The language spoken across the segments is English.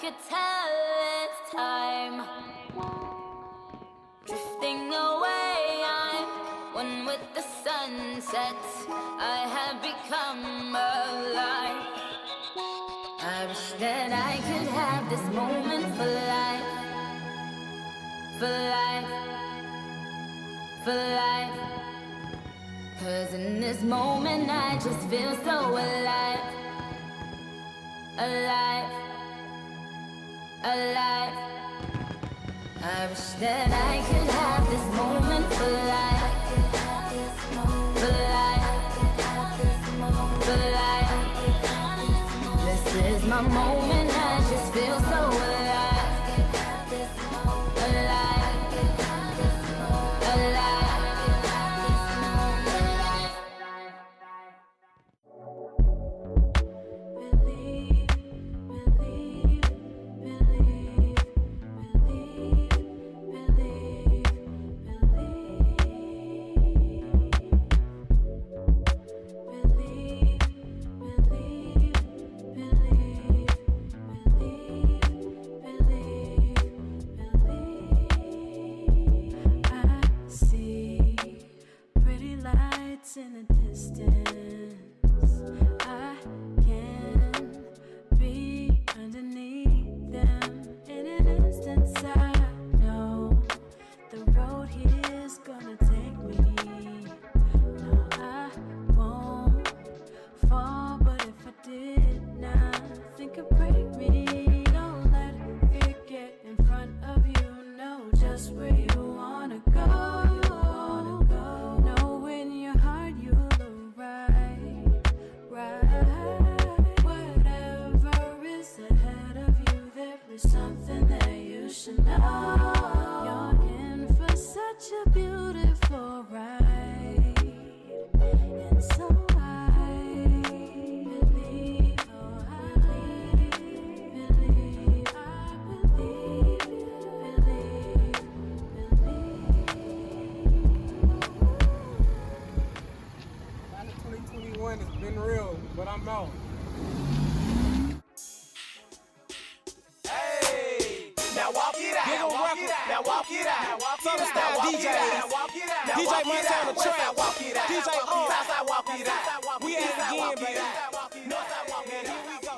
could tell it's time. Drifting away, I'm one with the sunset. I have become alive. I wish that I could have this moment for life. For life. For life. 'Cause in this moment I just feel so alive. Alive. Alive. I wish that I could have this moment for life. For life. For life. This is my moment, I just feel so alive. Alive. Alive. In the distance, I can be underneath them. In an instant, I know the road here's gonna take me. No, I won't fall, but if I did, nothing could break me. Don't let fear get in front of you. Know just where you wanna go. Something that you should know. You're in for such a beautiful ride, and so I believe, oh I believe, I believe, believe. 2021 has been real, but I'm out. Now walk it out. Now walk it out. Now walk it out. Summer style DJ. DJ Montana Trap. DJ Southside walk it out. We at it again, baby. Northside walk it out. Here we go.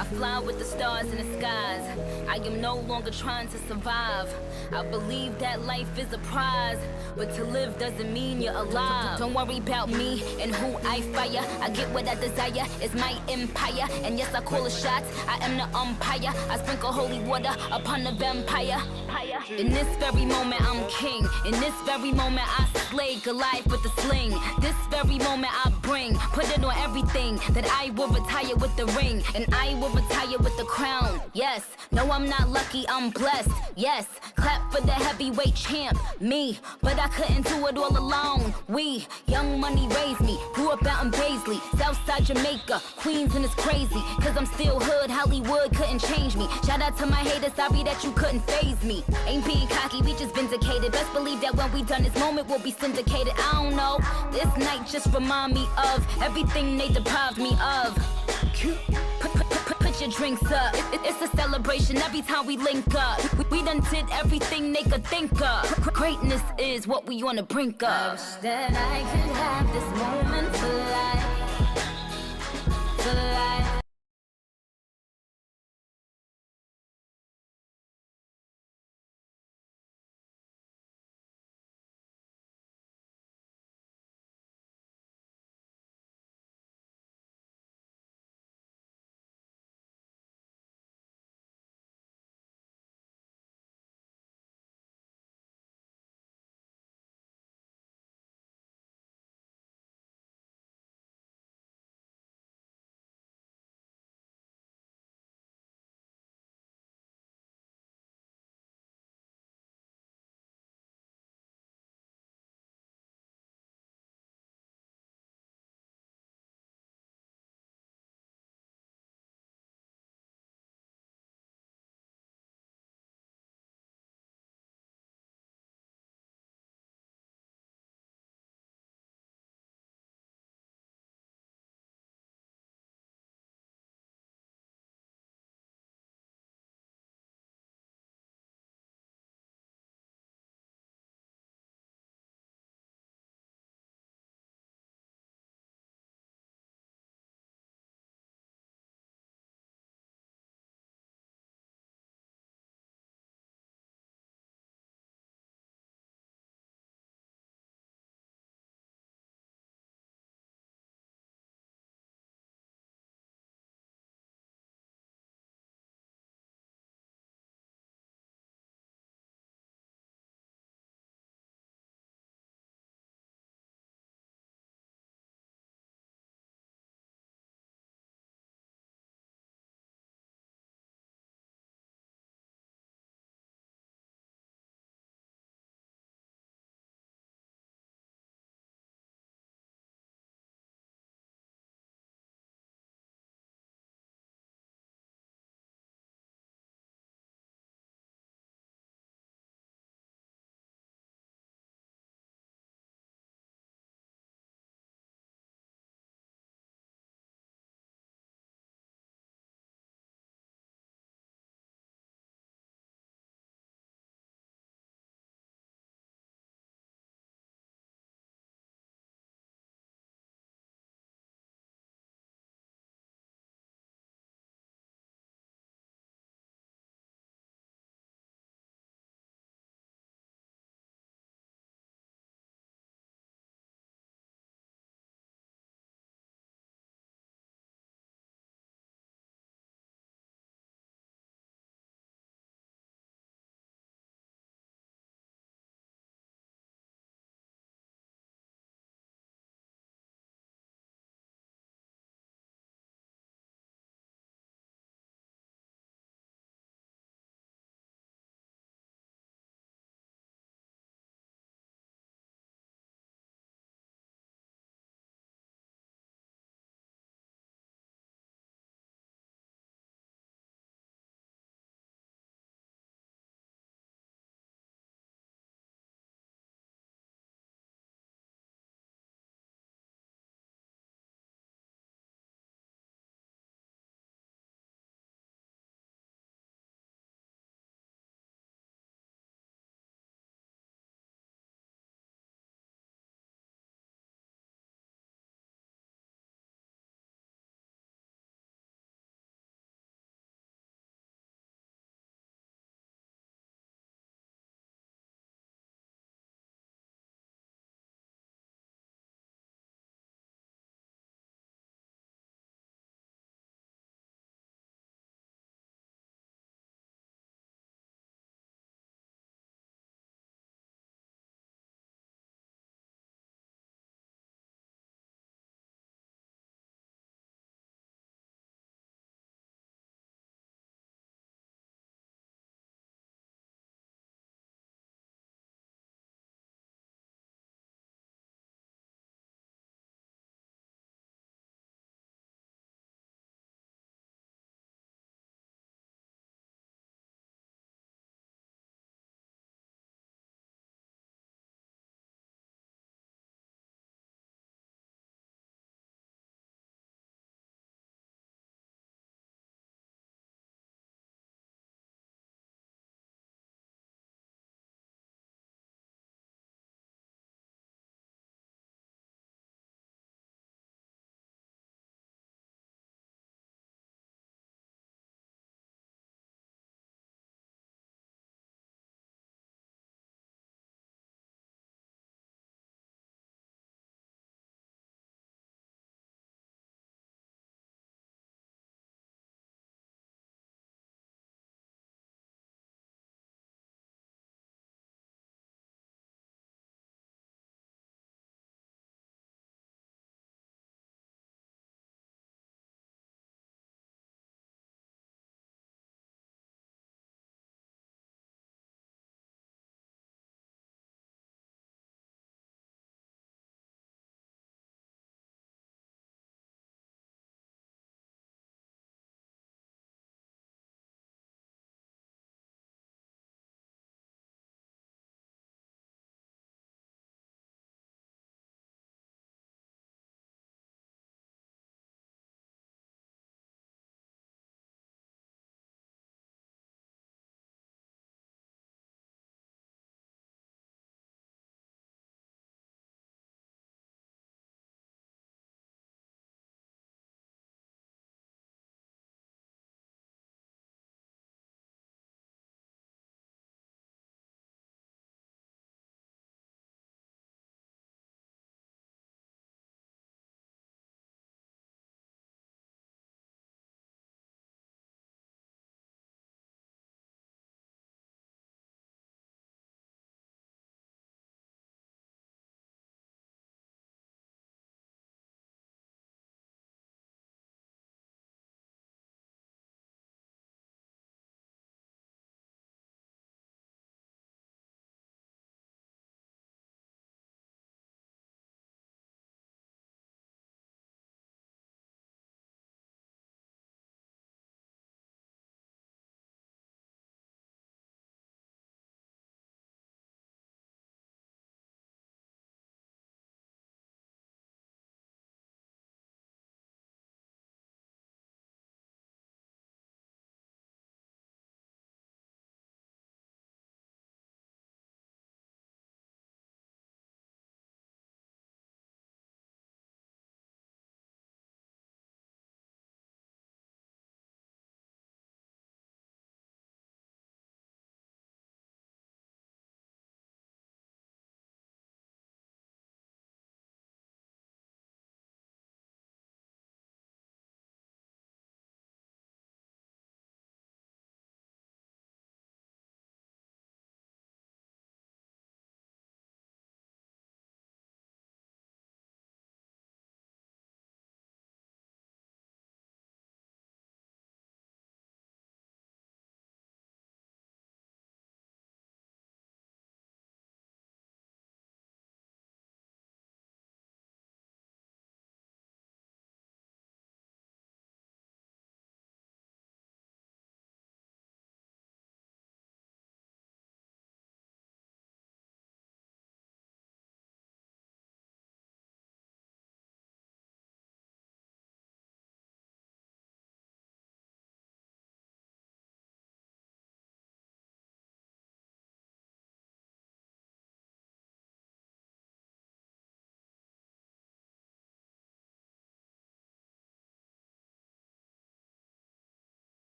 I fly with the stars in the skies. I am no longer trying to survive. I believe that life is a prize, but to live doesn't mean you're alive. Don't worry about me and who I fire. I get what I desire, it's my empire. And yes, I call the shots, I am the umpire. I sprinkle holy water upon the vampire. In this very moment, I'm king. In this very moment, I slay Goliath with the sling. This very moment, I put it on everything. That I will retire with the ring, and I will retire with the crown. Yes, no, I'm not lucky, I'm blessed. Yes, clap for the heavyweight champ, me. But I couldn't do it all alone. We, young money raised me. Grew up out in Paisley, Southside Jamaica, Queens, and it's crazy. 'Cause I'm still hood, Hollywood couldn't change me. Shout out to my haters, sorry that you couldn't faze me. Ain't being cocky, we just vindicated. Best believe that when we done, this moment will be syndicated. I don't know, this night just remind me of everything they deprived me of. Put your drinks up. It's a celebration every time we link up. We done did everything they could think of. Greatness is what we on the brink of. I wish that I could have this moment for life. For life.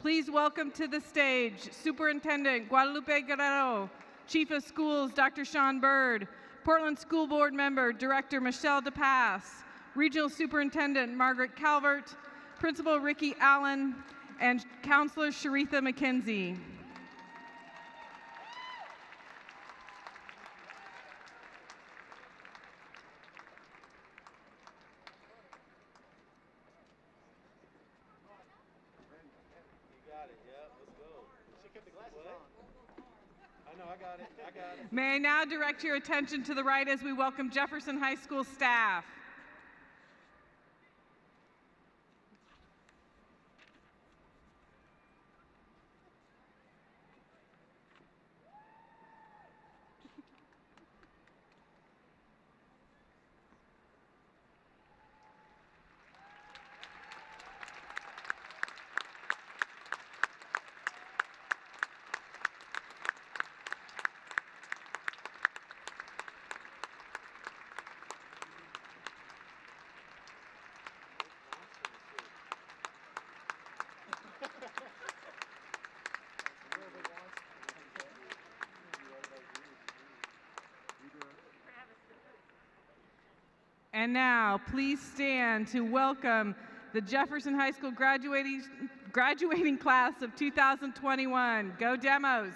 Please welcome to the stage Superintendent Guadalupe Guerrero, Chief of Schools Dr. Sean Bird, Portland School Board Member Director Michelle DePass, Regional Superintendent Margaret Calvert, Principal Ricky Allen, and Counselor Sharitha McKenzie. May I now direct your attention to the right as we welcome Jefferson High School staff. And now, please stand to welcome the Jefferson High School graduating class of 2021. Go Demos!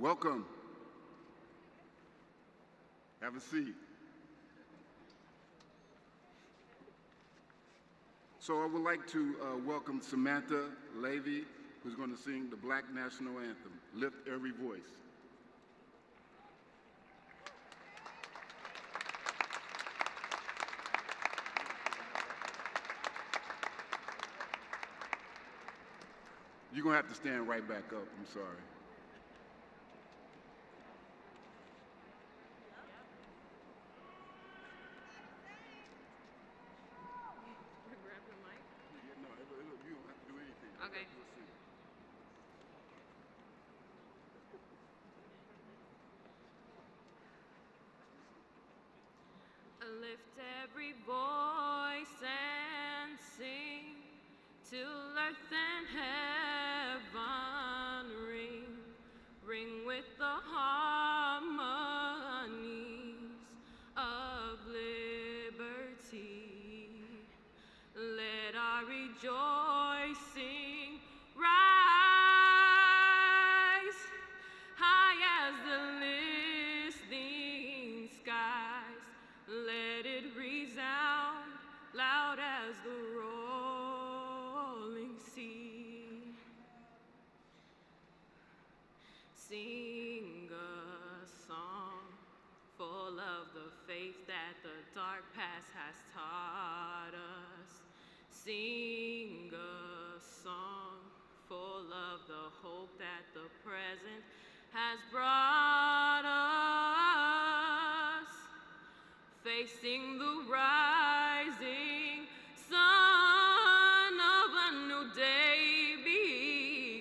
Welcome. Have a seat. So I would like to welcome Samantha Levy, who's going to sing the Black National Anthem, Lift Every Voice. You're going to have to stand right back up, I'm sorry. Grab the mic. Yeah, no, you don't have to do anything. Okay. You'll see. Lift every voice and sing till earth and heaven ring, ring with the harmonies of liberty. Let our rejoicing rise high as the listening skies. Let it resound loud as the rolling sea. Sing a song full of the faith that the dark past has taught us. Sing a song full of the hope that the present has brought us. Facing the rising sun of a new day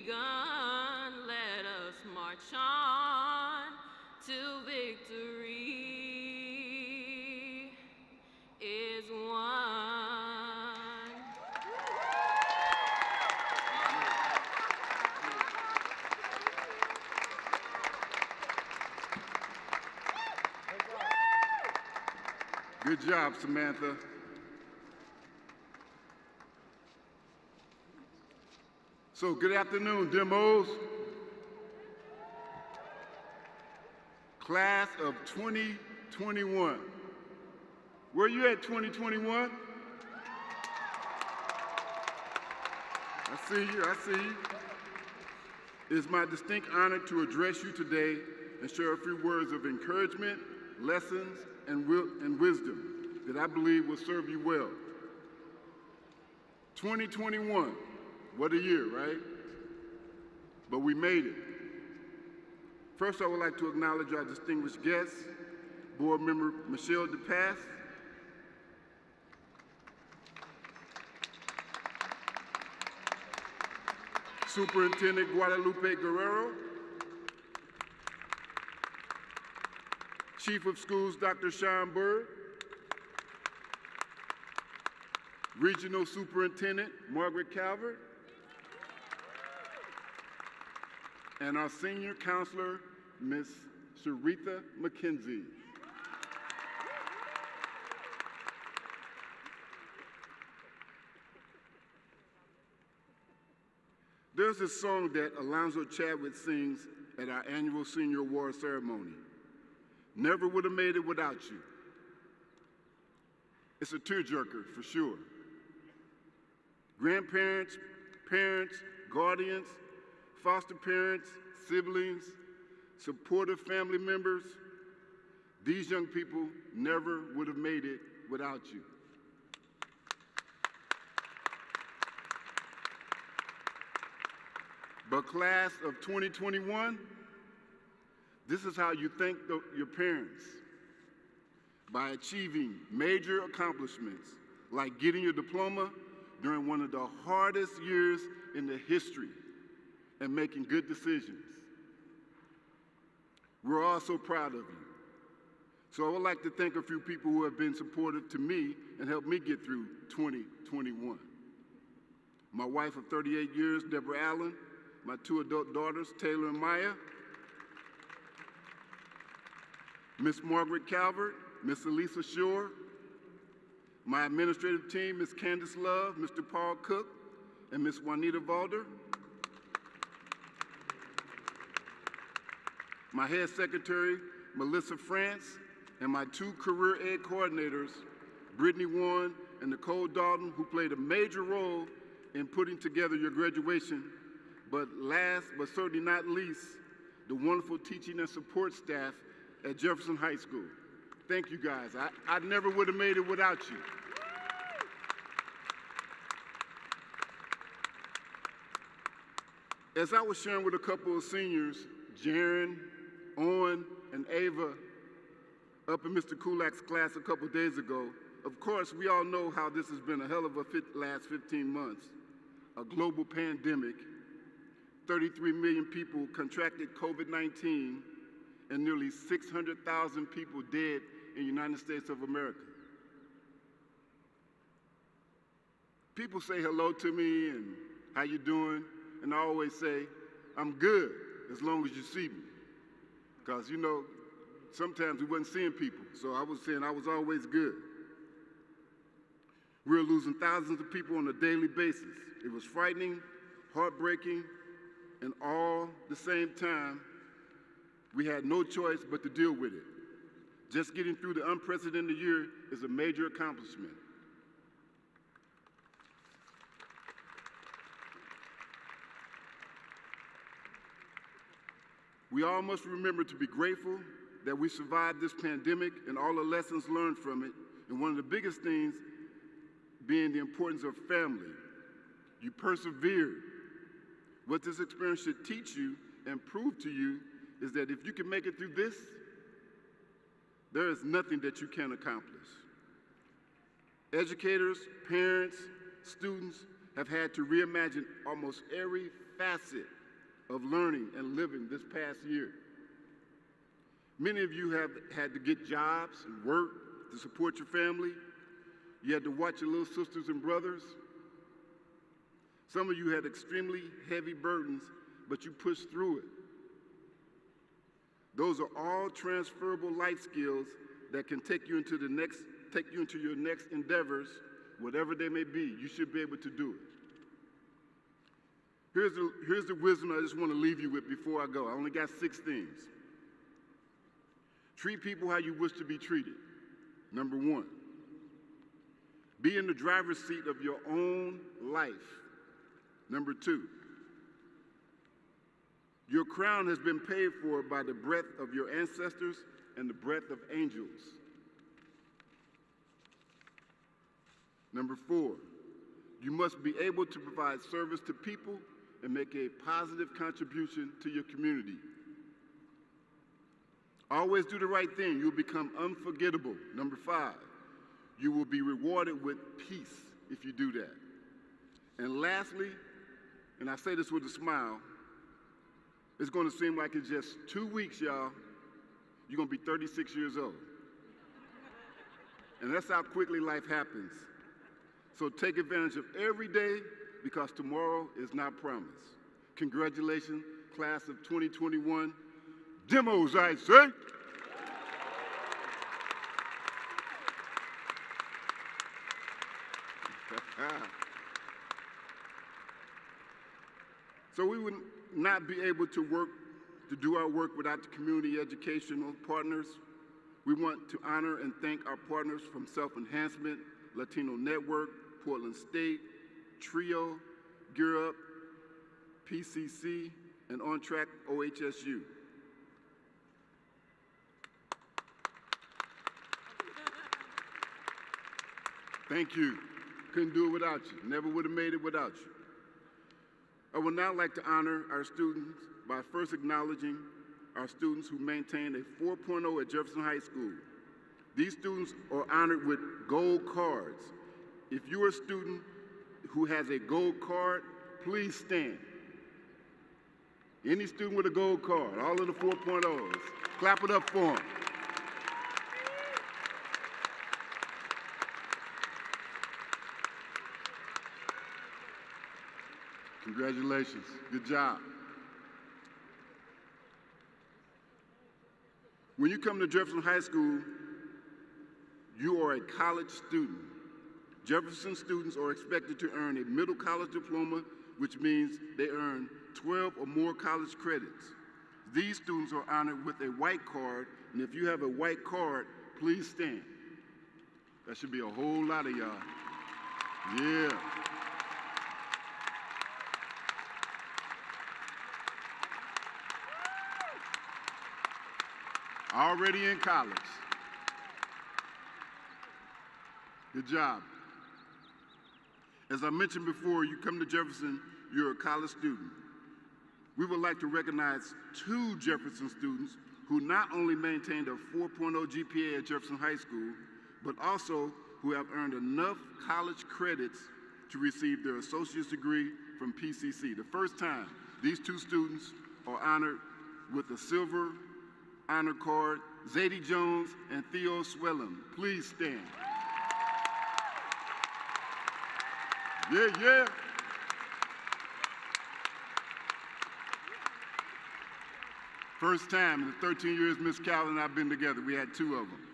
begun, let us march on till victory is won. Good job, Samantha. So, good afternoon, demos. Class of 2021. Where you at, 2021? I see you, I see you. It is my distinct honor to address you today and share a few words of encouragement, lessons, and wisdom that I believe will serve you well. 2021, what a year, right? But we made it. First, I would like to acknowledge our distinguished guests, Board Member Michelle DePass, Superintendent Guadalupe Guerrero, Chief of Schools Dr. Sean Bird, Regional Superintendent Margaret Calvert, and our Senior Counselor, Ms. Sharitha McKenzie. There's a song that Alonzo Chadwick sings at our annual Senior Award ceremony. Never would have made it without you. It's a tearjerker for sure. Grandparents, parents, guardians, foster parents, siblings, supportive family members, these young people never would have made it without you. But class of 2021, this is how you thank your parents: by achieving major accomplishments like getting your diploma during one of the hardest years in the history and making good decisions. We're all so proud of you. So I would like to thank a few people who have been supportive to me and helped me get through 2021. My wife of 38 years, Deborah Allen, my two adult daughters, Taylor and Maya, Miss Margaret Calvert, Miss Elisa Shore, my administrative team, Miss Candace Love, Mr. Paul Cook, and Miss Juanita Valder. my head secretary, Melissa France, and my two career ed coordinators, Brittany Warren and Nicole Dalton, who played a major role in putting together your graduation. But last, but certainly not least, the wonderful teaching and support staff at Jefferson High School. Thank you guys. I never would have made it without you. As I was sharing with a couple of seniors, Jaren, Owen, and Ava, up in Mr. Kulak's class a couple days ago, of course, we all know how this has been a hell of a last 15 months. A global pandemic, 33 million people contracted COVID-19, and nearly 600,000 people dead in the United States of America. People say hello to me and how you doing? And I always say, I'm good as long as you see me. Because, you know, sometimes we wasn't seeing people. So I was saying I was always good. We're losing thousands of people on a daily basis. It was frightening, heartbreaking, and all the same time, we had no choice but to deal with it. Just getting through the unprecedented year is a major accomplishment. We all must remember to be grateful that we survived this pandemic and all the lessons learned from it, and one of the biggest things being the importance of family. You persevered. What this experience should teach you and prove to you is that if you can make it through this, there is nothing that you can't accomplish. Educators, parents, students have had to reimagine almost every facet of learning and living this past year. Many of you have had to get jobs and work to support your family. You had to watch your little sisters and brothers. Some of you had extremely heavy burdens, but you pushed through it. Those are all transferable life skills that can take you into your next endeavors, whatever they may be. You should be able to do it. Here's the wisdom I just want to leave you with before I go. I only got 6 things. Treat people how you wish to be treated. Number 1, be in the driver's seat of your own life. Number 2, your crown has been paid for by the breath of your ancestors and the breath of angels. Number 4, you must be able to provide service to people and make a positive contribution to your community. Always do the right thing. You'll become unforgettable. Number 5, you will be rewarded with peace if you do that. And lastly, and I say this with a smile, it's going to seem like it's just 2 weeks, y'all. You're going to be 36 years old. And that's how quickly life happens. So take advantage of every day because tomorrow is not promised. Congratulations, class of 2021. Demos, I say. So we would not be able to do our work without the community educational partners. We want to honor and thank our partners from Self-Enhancement, Latino Network, Portland State, TRIO, Gear Up, PCC, and On Track OHSU. Thank you. Couldn't do it without you. Never would have made it without you. I would now like to honor our students by first acknowledging our students who maintained a 4.0 at Jefferson High School. These students are honored with gold cards. If you're a student who has a gold card, please stand. Any student with a gold card, all of the 4.0s, clap it up for them. Congratulations, good job. When you come to Jefferson High School, you are a college student. Jefferson students are expected to earn a middle college diploma, which means they earn 12 or more college credits. These students are honored with a white card, and if you have a white card, please stand. That should be a whole lot of y'all. Yeah. Already in college. Good job. As I mentioned before, you come to Jefferson, you're a college student. We would like to recognize 2 Jefferson students who not only maintained a 4.0 GPA at Jefferson High School, but also who have earned enough college credits to receive their associate's degree from PCC. The first time these 2 students are honored with a silver honor card, Zadie Jones and Theo Swellum. Please stand. Yeah, yeah. First time in the 13 years Miss Calvin and I have been together, we had 2 of them.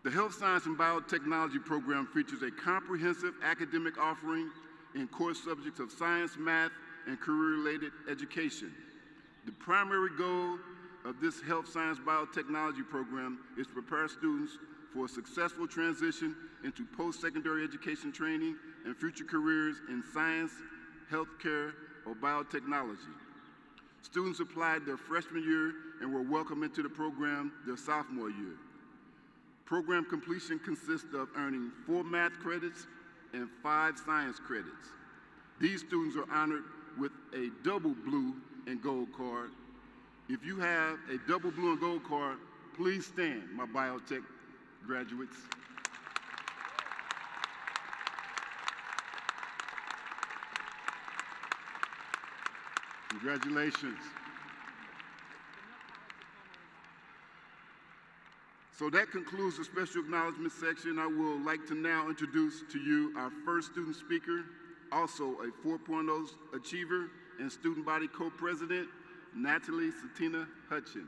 The Health Science and Biotechnology program features a comprehensive academic offering in core subjects of science, math, and career-related education. The primary goal of this Health Science Biotechnology program is to prepare students for a successful transition into post-secondary education training and future careers in science, healthcare, or biotechnology. Students applied their freshman year and were welcomed into the program their sophomore year. Program completion consists of earning 4 math credits and 5 science credits. These students are honored with a double blue and gold card. If you have a double blue and gold card, please stand, my biotech graduates. Congratulations. So that concludes the special acknowledgement section. I would like to now introduce to you our first student speaker, also a 4.0 achiever and student body co-president, Natalie Satina Hutchin.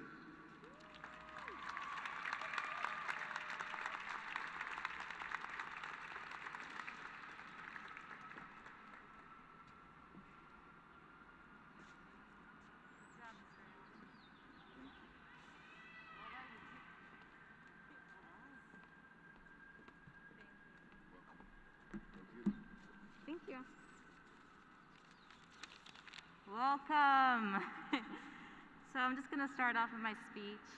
Thank you. Welcome. So I'm just going to start off with my speech.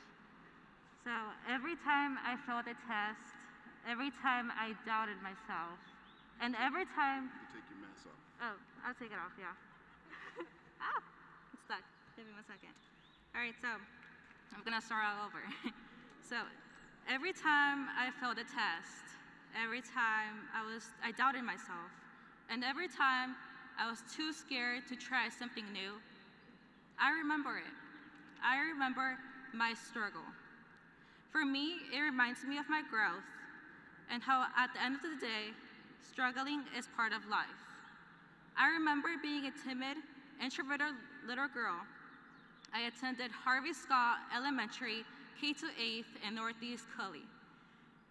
So every time I failed a test, every time I doubted myself, and every time... You take your mask off. Oh, I'll take it off, yeah. Ah, it's stuck. Give me 1 second. All right, so I'm going to start all over. So every time I failed a test, every time I doubted myself, and every time I was too scared to try something new, I remember it. I remember my struggle. For me, it reminds me of my growth and how at the end of the day, struggling is part of life. I remember being a timid, introverted little girl. I attended Harvey Scott Elementary K-8 in Northeast Cully.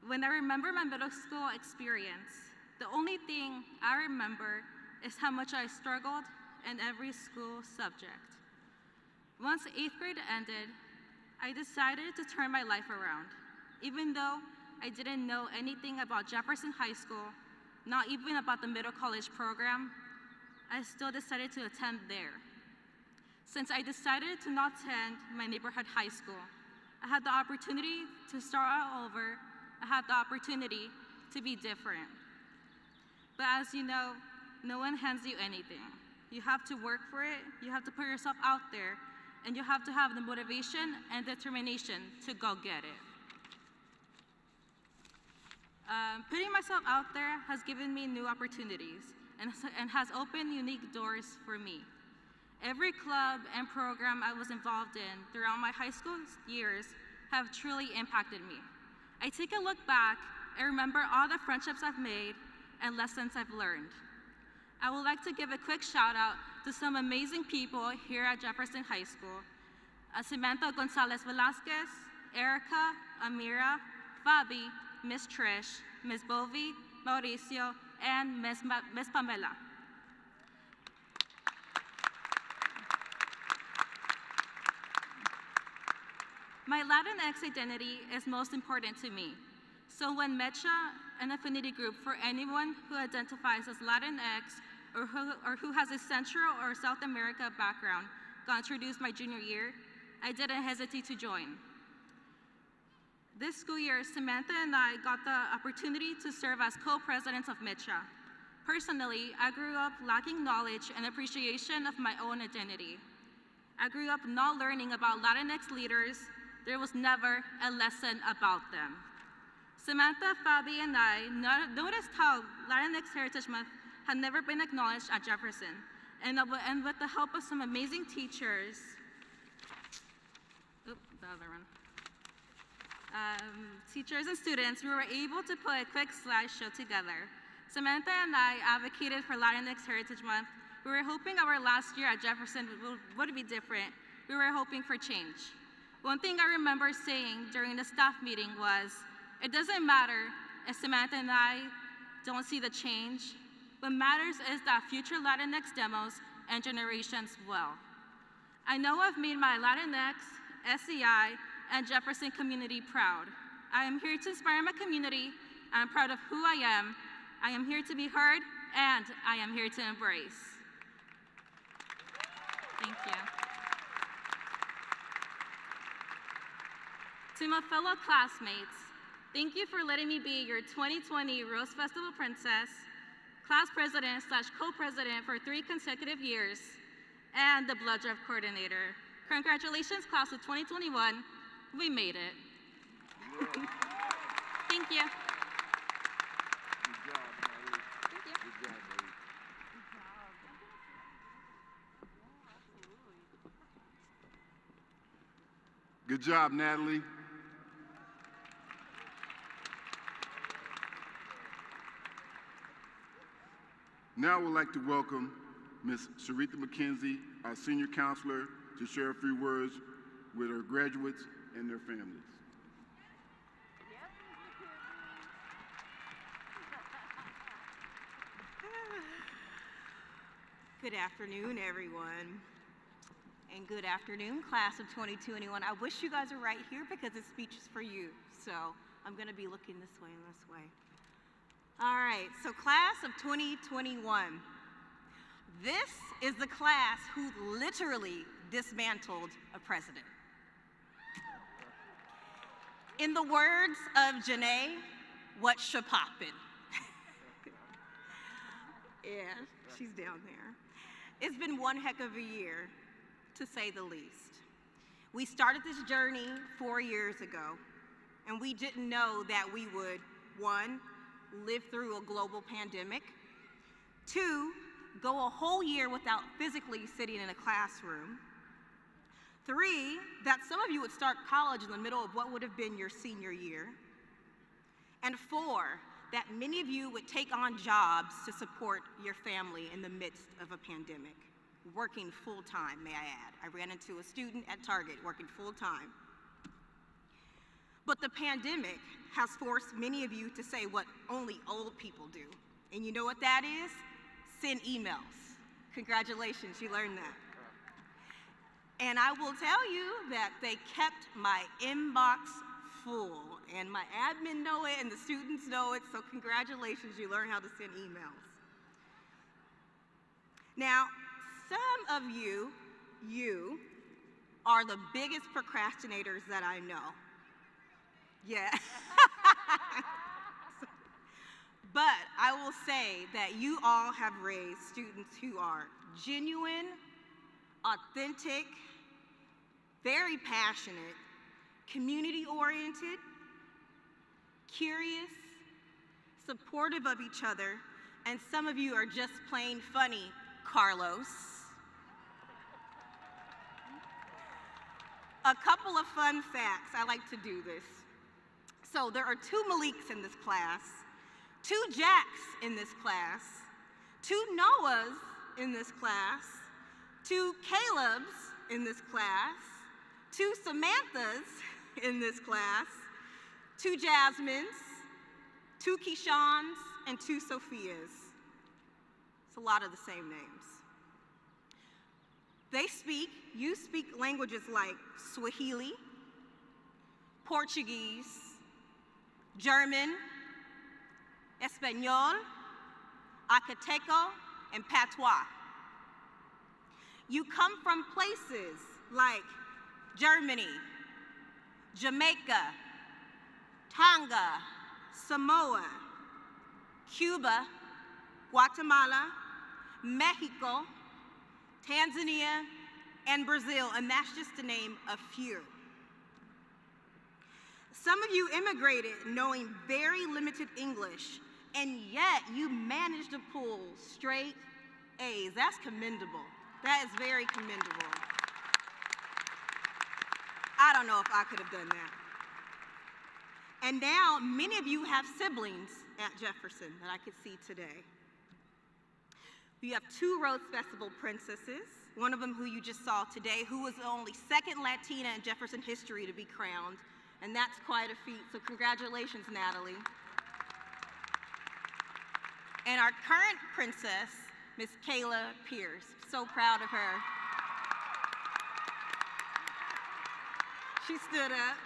When I remember my middle school experience, the only thing I remember is how much I struggled in every school subject. Once 8th grade ended, I decided to turn my life around. Even though I didn't know anything about Jefferson High School, not even about the middle college program, I still decided to attend there. Since I decided to not attend my neighborhood high school, I had the opportunity to start all over. I had the opportunity to be different. But as you know, no one hands you anything. You have to work for it, you have to put yourself out there, and you have to have the motivation and determination to go get it. Putting myself out there has given me new opportunities and has opened unique doors for me. Every club and program I was involved in throughout my high school years have truly impacted me. I take a look back and remember all the friendships I've made and lessons I've learned. I would like to give a quick shout out to some amazing people here at Jefferson High School. Samantha Gonzalez Velasquez, Erica, Amira, Fabi, Miss Trish, Miss Bovi, Mauricio, and Miss Pamela. My Latinx identity is most important to me. So when Mecha, an affinity group for anyone who identifies as Latinx or who has a Central or South America background, got introduced my junior year, I didn't hesitate to join. This school year, Samantha and I got the opportunity to serve as co-presidents of Mecha. Personally, I grew up lacking knowledge and appreciation of my own identity. I grew up not learning about Latinx leaders. There was never a lesson about them. Samantha, Fabi, and I noticed how Latinx Heritage Month had never been acknowledged at Jefferson. And with the help of some amazing teachers, teachers and students, we were able to put a quick slideshow together. Samantha and I advocated for Latinx Heritage Month. We were hoping our last year at Jefferson would be different. We were hoping for change. One thing I remember saying during the staff meeting was, it doesn't matter if Samantha and I don't see the change. What matters is that future Latinx demos and generations will. I know I've made my Latinx, SCI, and Jefferson community proud. I am here to inspire my community. I'm proud of who I am. I am here to be heard, and I am here to embrace. Thank you. To my fellow classmates, thank you for letting me be your 2020 Rose Festival Princess, class president / co-president for 3 consecutive years, and the Blood Drive coordinator. Congratulations, class of 2021. We made it. Thank you. Good job, Natalie. Now I would like to welcome Ms. Sharitha McKenzie, our senior counselor, to share a few words with her graduates and their families. Good afternoon, everyone. And good afternoon, class of 2021. I wish you guys were right here because this speech is for you. So I'm gonna be looking this way and this way. All right, so class of 2021. This is the class who literally dismantled a president. In the words of Janae, what should poppin'? Yeah, she's down there. It's been one heck of a year, to say the least. We started this journey 4 years ago, and we didn't know that we would, 1, live through a global pandemic, 2, go a whole year without physically sitting in a classroom, 3, that some of you would start college in the middle of what would have been your senior year, and 4, that many of you would take on jobs to support your family in the midst of a pandemic, working full-time, may I add. I ran into a student at Target working full-time. But the pandemic has forced many of you to say what only old people do. And you know what that is? Send emails. Congratulations, you learned that. And I will tell you that they kept my inbox full, and my admin know it and the students know it, so congratulations, you learned how to send emails. Now, some of you are the biggest procrastinators that I know. Yeah. But I will say that you all have raised students who are genuine, authentic, very passionate, community-oriented, curious, supportive of each other, and some of you are just plain funny, Carlos. A couple of fun facts. I like to do this. So there are 2 Maliks in this class, 2 Jacks in this class, 2 Noahs in this class, 2 Calebs in this class, 2 Samanthas in this class, 2 Jasmines, 2 Keishans, and 2 Sophias. It's a lot of the same names. You speak languages like Swahili, Portuguese, German, Espanol, Acateco, and Patois. You come from places like Germany, Jamaica, Tonga, Samoa, Cuba, Guatemala, Mexico, Tanzania, and Brazil, and that's just to name a few. Some of you immigrated knowing very limited English, and yet you managed to pull straight A's. That's commendable. That is very commendable. I don't know if I could have done that. And now many of you have siblings at Jefferson that I could see today. We have 2 Rhodes Festival princesses, one of them who you just saw today, who was the only second Latina in Jefferson history to be crowned, and that's quite a feat, so congratulations, Natalie. And our current princess, Miss Kayla Pierce. So proud of her. She stood up.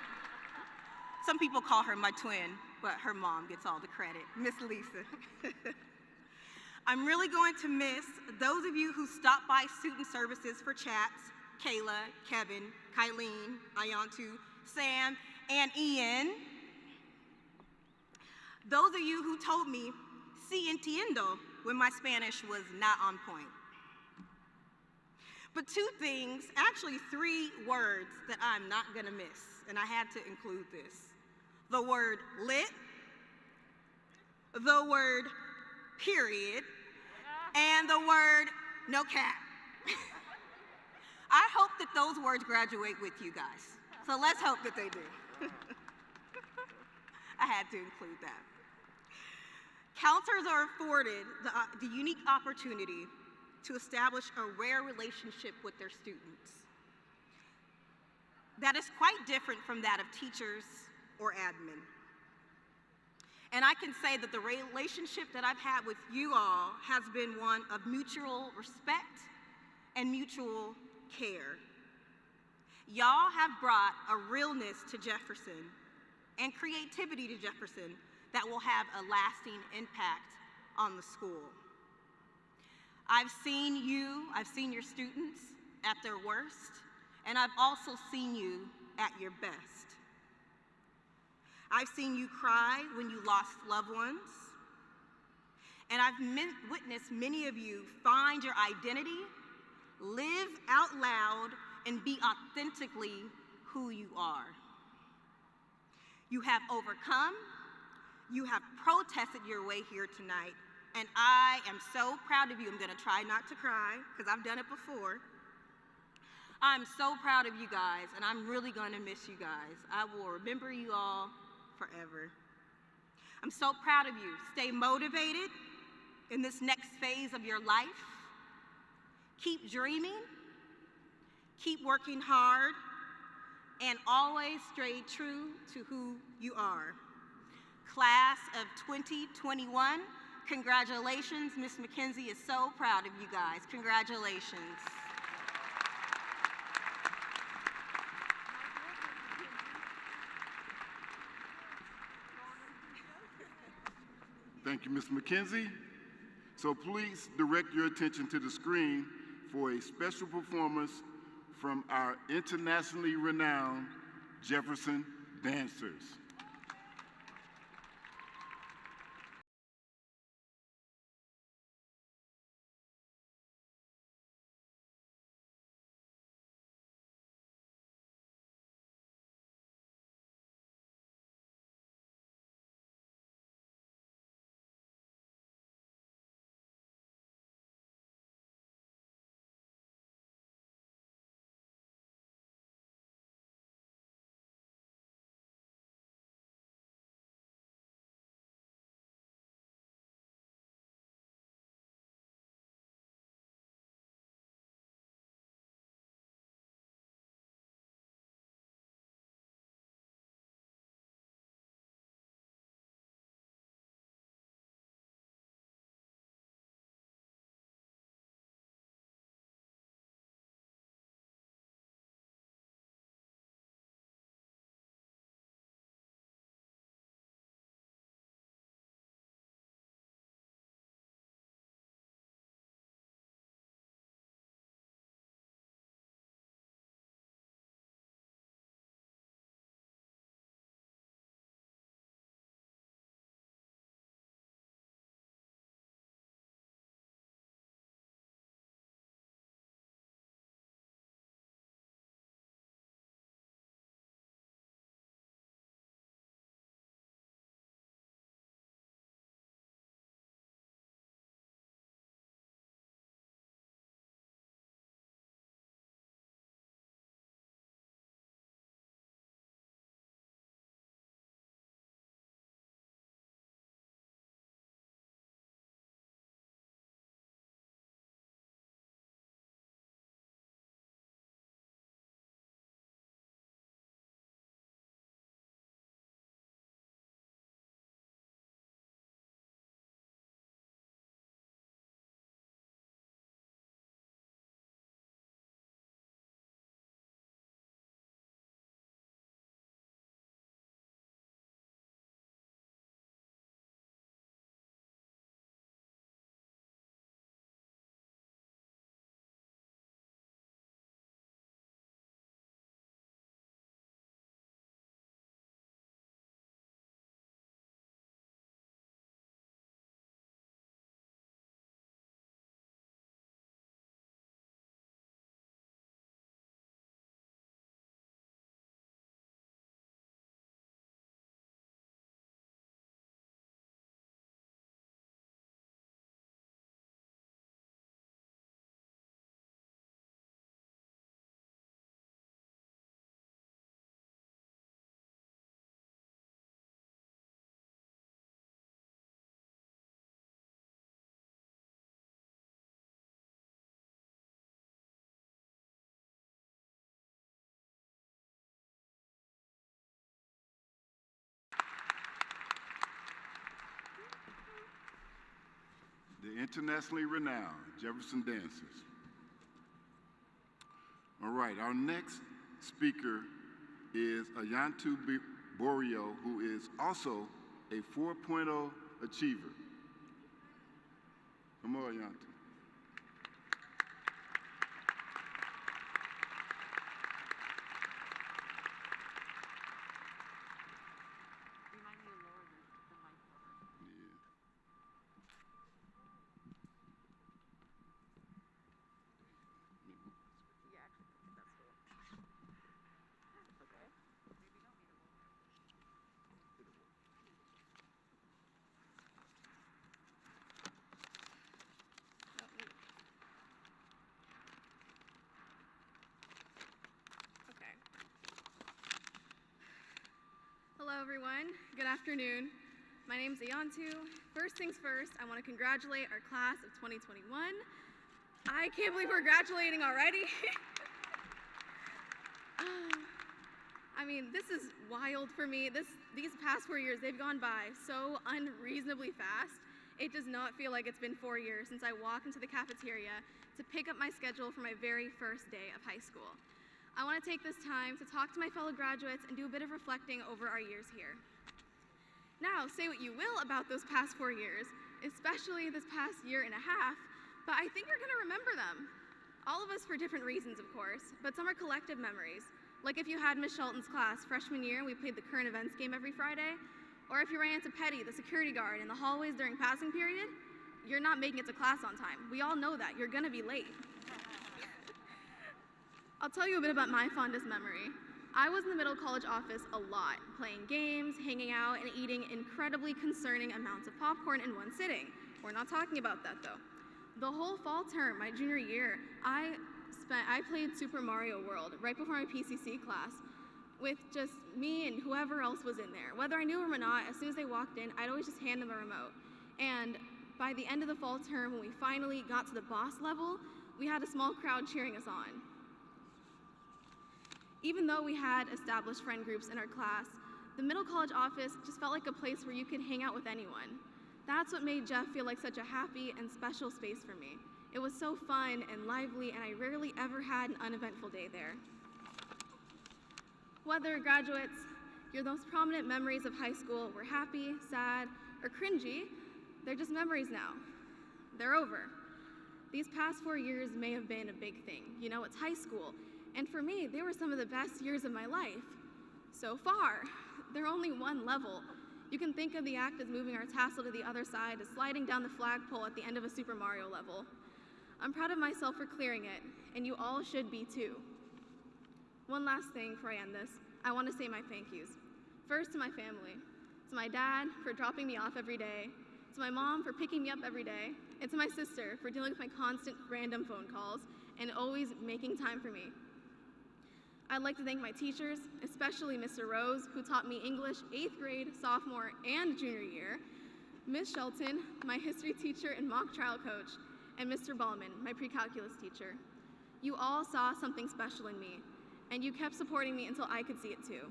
Some people call her my twin, but her mom gets all the credit, Miss Lisa. I'm really going to miss those of you who stopped by Student Services for chats, Kayla, Kevin, Kylene, Ayantu, Sam, and Ian. Those of you who told me, "Sí entiendo," when my Spanish was not on point. But 2 things, actually 3 words that I'm not gonna miss, and I had to include this. The word lit, the word period, and the word no cap. I hope that those words graduate with you guys. So let's hope that they do. I had to include that. Counselors are afforded the unique opportunity to establish a rare relationship with their students. That is quite different from that of teachers or admin. And I can say that the relationship that I've had with you all has been one of mutual respect and mutual care. Y'all have brought a realness to Jefferson and creativity to Jefferson that will have a lasting impact on the school. I've seen your students at their worst, and I've also seen you at your best. I've seen you cry when you lost loved ones, and I've witnessed many of you find your identity, live out loud, and be authentically who you are. You have overcome, you have protested your way here tonight, and I am so proud of you. I'm gonna try not to cry, because I've done it before. I'm so proud of you guys, and I'm really gonna miss you guys. I will remember you all forever. I'm so proud of you. Stay motivated in this next phase of your life. Keep dreaming, keep working hard, and always stay true to who you are. Class of 2021, congratulations. Ms. McKenzie is so proud of you guys. Congratulations. Thank you, Ms. McKenzie. So please direct your attention to the screen for a special performance from our internationally renowned Jefferson dancers. the internationally renowned Jefferson dancers. All right, our next speaker is Ayantu Borio, who is also a 4.0 achiever. Come on, Ayantu. Hello everyone, good afternoon. My name's Ayantu. First things first, I want to congratulate our class of 2021. I can't believe we're graduating already. I mean, this is wild for me. These past 4 years, they've gone by so unreasonably fast. It does not feel like it's been 4 years since I walked into the cafeteria to pick up my schedule for my very first day of high school. I want to take this time to talk to my fellow graduates and do a bit of reflecting over our years here. Now, say what you will about those past 4 years, especially this past year and a half, but I think you're going to remember them. All of us for different reasons, of course, but some are collective memories. Like if you had Miss Shelton's class freshman year and we played the current events game every Friday, or if you ran into Petty, the security guard, in the hallways during passing period, you're not making it to class on time. We all know that. You're going to be late. I'll tell you a bit about my fondest memory. I was in the middle college office a lot, playing games, hanging out, and eating incredibly concerning amounts of popcorn in one sitting. We're not talking about that though. The whole fall term, my junior year, I played Super Mario World right before my PCC class with just me and whoever else was in there. Whether I knew them or not, as soon as they walked in, I'd always just hand them a remote. And by the end of the fall term, when we finally got to the boss level, we had a small crowd cheering us on. Even though we had established friend groups in our class, the middle college office just felt like a place where you could hang out with anyone. That's what made Jeff feel like such a happy and special space for me. It was so fun and lively, and I rarely ever had an uneventful day there. Whether graduates, your most prominent memories of high school were happy, sad, or cringy, they're just memories now. They're over. These past 4 years may have been a big thing. You know, it's high school. And for me, they were some of the best years of my life. So far, they're only one level. You can think of the act as moving our tassel to the other side, as sliding down the flagpole at the end of a Super Mario level. I'm proud of myself for clearing it, and you all should be too. One last thing before I end this, I want to say my thank yous. First to my family, to my dad for dropping me off every day, to my mom for picking me up every day, and to my sister for dealing with my constant random phone calls and always making time for me. I'd like to thank my teachers, especially Mr. Rose, who taught me English 8th grade, sophomore, and junior year, Ms. Shelton, my history teacher and mock trial coach, and Mr. Ballman, my pre-calculus teacher. You all saw something special in me, and you kept supporting me until I could see it too.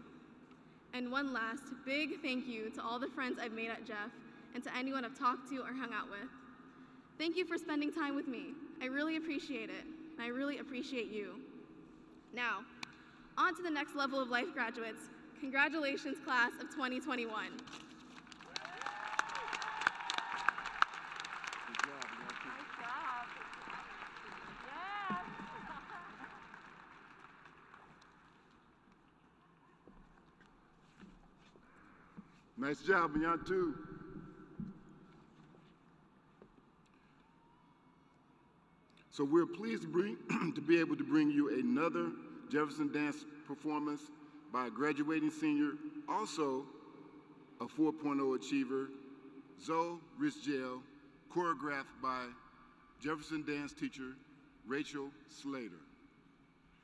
And one last big thank you to all the friends I've made at Jeff, and to anyone I've talked to or hung out with. Thank you for spending time with me. I really appreciate it, and I really appreciate you. Now, on to the next level of life, graduates. Congratulations, class of 2021. Nice job, Ayantu. So we're pleased to be able to bring you another Jefferson dance performance by a graduating senior, also a 4.0 achiever, Zoe Risgel, choreographed by Jefferson dance teacher Rachel Slater.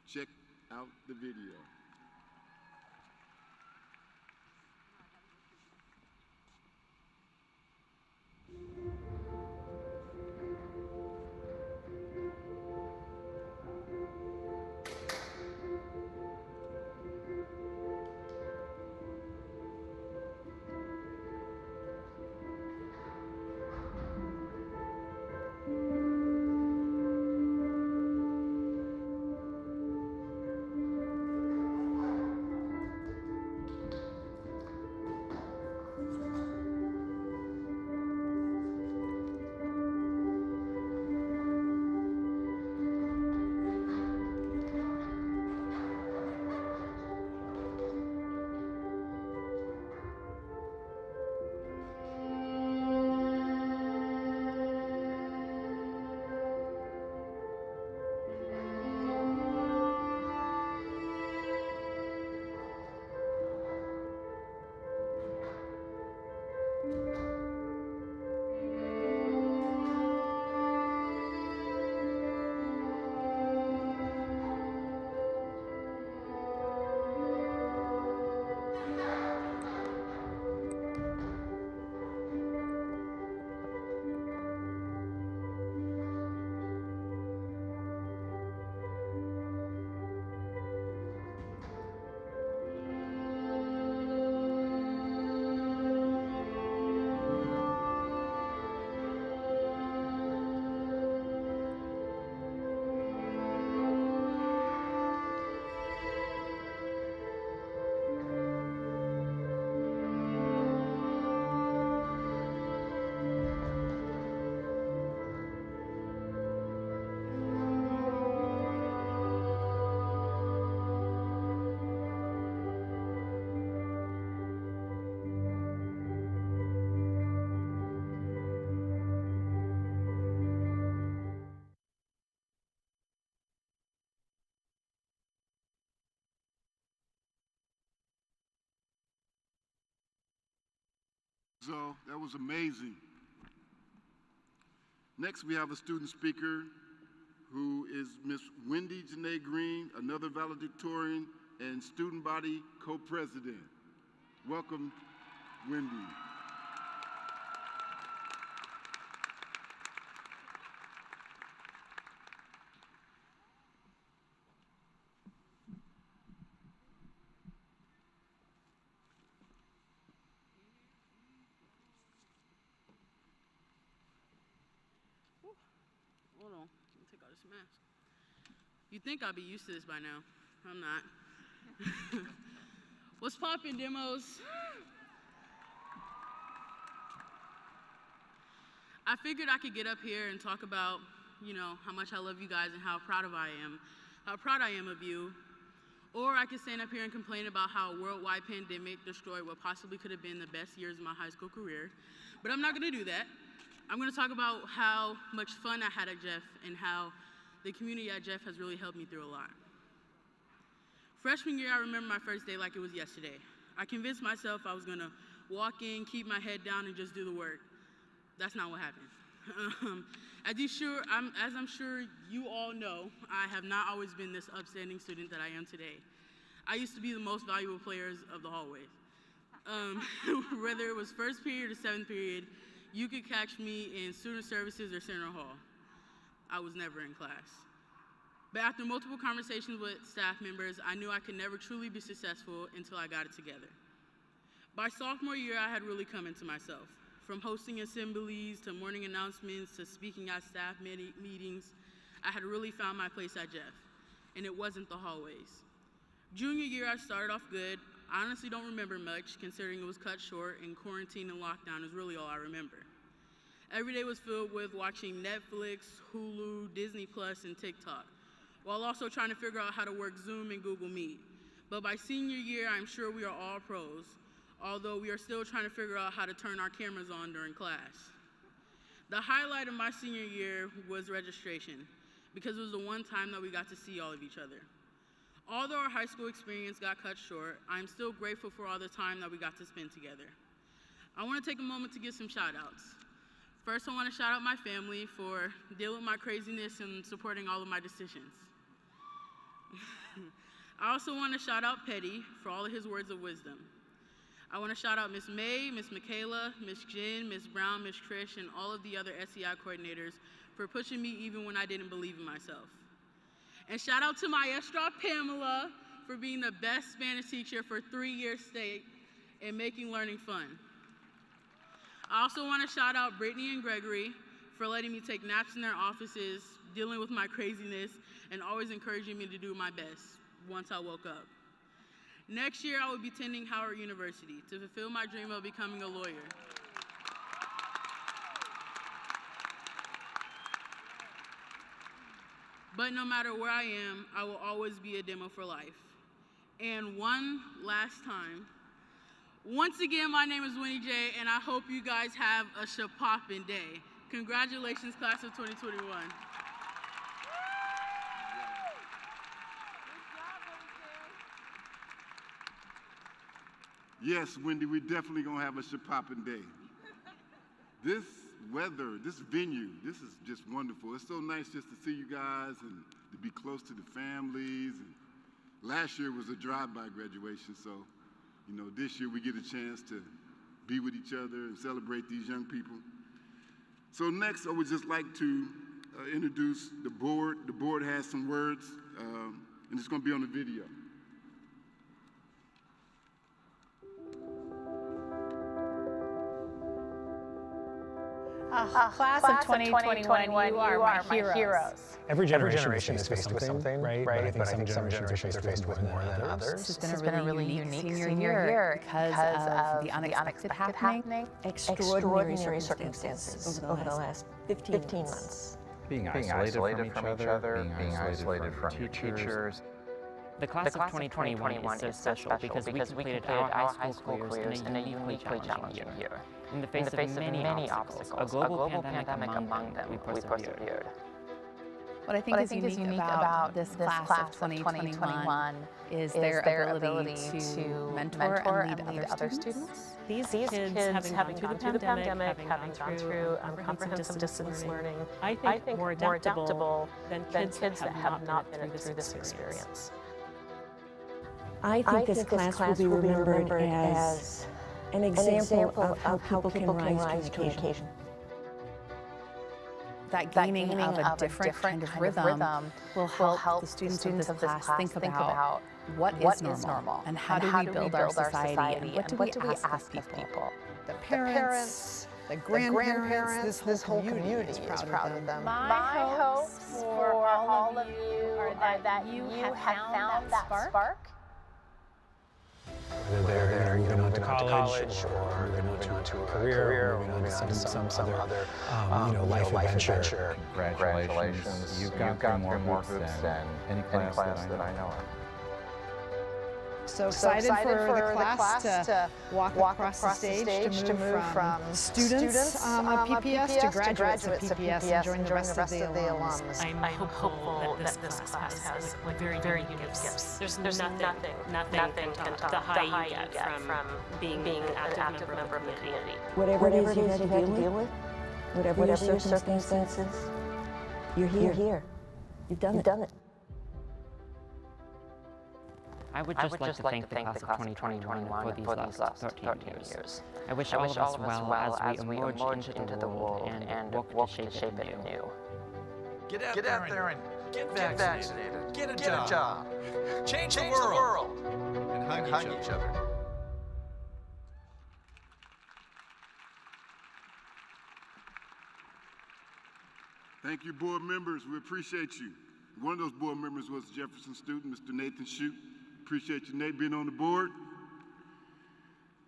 Check out the video. So that was amazing. Next, we have a student speaker who is Miss Wendy Janae Green, another valedictorian and student body co-president. Welcome, Wendy. Hold on, let me take out this mask. You'd think I'd be used to this by now. I'm not. What's poppin', demos? I figured I could get up here and talk about, how much I love you guys and how proud I am of you. Or I could stand up here and complain about how a worldwide pandemic destroyed what possibly could have been the best years of my high school career. But I'm not gonna do that. I'm gonna talk about how much fun I had at Jeff and how the community at Jeff has really helped me through a lot. Freshman year, I remember my first day like it was yesterday. I convinced myself I was gonna walk in, keep my head down, and just do the work. That's not what happened. As I'm sure you all know, I have not always been this upstanding student that I am today. I used to be the most valuable players of the hallways. Whether it was first period or seventh period, you could catch me in student services or center hall. I was never in class. But after multiple conversations with staff members, I knew I could never truly be successful until I got it together. By sophomore year, I had really come into myself. From hosting assemblies to morning announcements to speaking at staff meetings, I had really found my place at Jeff, and it wasn't the hallways. Junior year, I started off good. I honestly don't remember much, considering it was cut short and quarantine and lockdown is really all I remember. Every day was filled with watching Netflix, Hulu, Disney Plus, and TikTok, while also trying to figure out how to work Zoom and Google Meet. But by senior year, I'm sure we are all pros, although we are still trying to figure out how to turn our cameras on during class. The highlight of my senior year was registration, because it was the one time that we got to see all of each other. Although our high school experience got cut short, I'm still grateful for all the time that we got to spend together. I want to take a moment to give some shout outs. First, I want to shout out my family for dealing with my craziness and supporting all of my decisions. I also want to shout out Petty for all of his words of wisdom. I want to shout out Miss May, Miss Michaela, Miss Jen, Miss Brown, Miss Trish, and all of the other SEI coordinators for pushing me even when I didn't believe in myself. And shout out to Maestra Pamela for being the best Spanish teacher for 3 years straight and making learning fun. I also want to shout out Brittany and Gregory for letting me take naps in their offices, dealing with my craziness, and always encouraging me to do my best once I woke up. Next year, I will be attending Howard University to fulfill my dream of becoming a lawyer. But no matter where I am, I will always be a demo for life. And one last time, once again, my name is Winnie J, and I hope you guys have a shapoppin' day. Congratulations, class of 2021. Yes, Wendy, we're definitely gonna have a shapoppin' day. This weather, this venue, this is just wonderful. It's so nice just to see you guys and to be close to the families. And last year was a drive-by graduation, so this year we get a chance to be with each other and celebrate these young people. So next, I would just like to introduce the board. The board has some words, and it's gonna be on the video. Class of 2021, you are my heroes. Every generation is faced with something, right? But I think some generations are faced with more than others. This has been a really unique senior year because of the unexpected happening, extraordinary circumstances over the last 15 months. Being isolated from each other, being isolated from your teachers. The class of 2021 is so special because we completed our high school careers in a uniquely challenging year. In the face of many obstacles, a global pandemic among them, we persevered. What I think is unique about this class of 2021 is their ability to mentor and lead other students. These kids having gone through the pandemic, having gone through comprehensive distance learning, I think more adaptable than kids that have not been through this experience. I think this class will be remembered as an example of how people can rise to an occasion. That gaining of a different kind of rhythm will help the students of this class think about what is normal and how do we build our society and what do we ask of people. The parents, the grandparents, this whole community is proud of them. My hopes for all of you are that you have found that spark. Whether they're moving on to college or moving on to a career or moving on to some other life adventure. Congratulations. You've gone through more hoops than any class that I know of. So excited for the class to walk across the stage to move from students of PPS to graduates of PPS and join the rest of the alums. I'm hopeful that this class has very unique gifts. There's nothing can top the high you get from being an active member of the community. Whatever it is you've had to deal with, whatever your circumstances, you're here. You've done it. I would just like to thank the class of 2021 for these last 13 years. I wish all of us well as we emerge into the world and work to shape it anew. Get out there and get vaccinated. Get a job. Change the world. And hug each other. Thank you, board members. We appreciate you. One of those board members was a Jefferson student, Mr. Nathan Shute. Appreciate you, Nate, being on the board.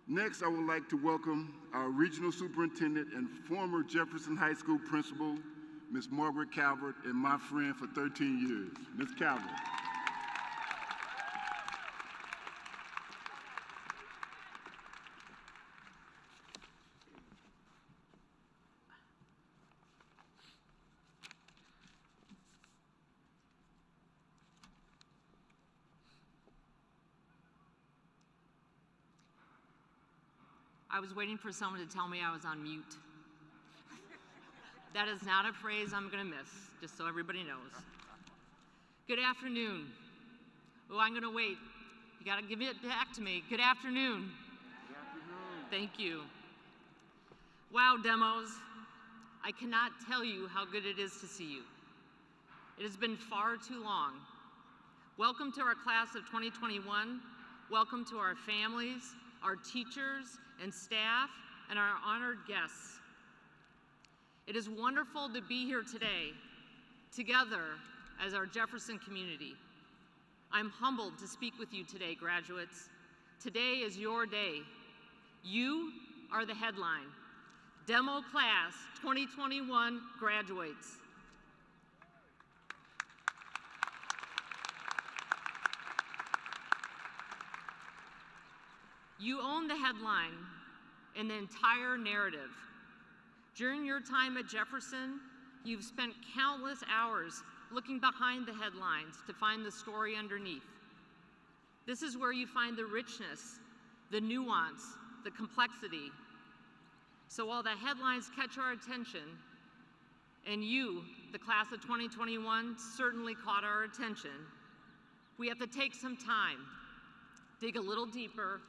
Next, I would like to welcome our regional superintendent and former Jefferson High School principal, Ms. Margaret Calvert, and my friend for 13 years, Ms. Calvert. I was waiting for someone to tell me I was on mute. That is not a phrase I'm going to miss, just so everybody knows. Good afternoon. Oh, I'm going to wait. You got to give it back to me. Good afternoon. Good afternoon. Thank you. Wow, demos. I cannot tell you how good it is to see you. It has been far too long. Welcome to our class of 2021. Welcome to our families, our teachers and staff, and our honored guests. It is wonderful to be here today, together as our Jefferson community. I'm humbled to speak with you today, graduates. Today is your day. You are the headline. Demo Class 2021 graduates. You own the headline and the entire narrative. During your time at Jefferson, you've spent countless hours looking behind the headlines to find the story underneath. This is where you find the richness, the nuance, the complexity. So while the headlines catch our attention, and you, the class of 2021, certainly caught our attention, we have to take some time, dig a little deeper,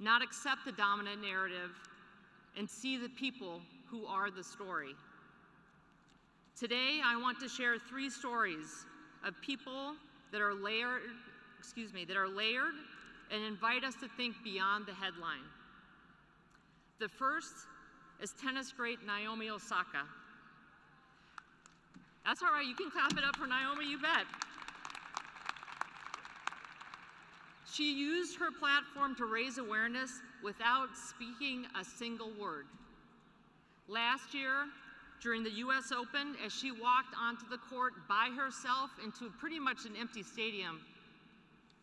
not accept the dominant narrative, and see the people who are the story. Today, I want to share 3 stories of people that are layered and invite us to think beyond the headline. The first is tennis great Naomi Osaka. That's all right, you can clap it up for Naomi, you bet. She used her platform to raise awareness without speaking a single word. Last year, during the US Open, as she walked onto the court by herself into pretty much an empty stadium,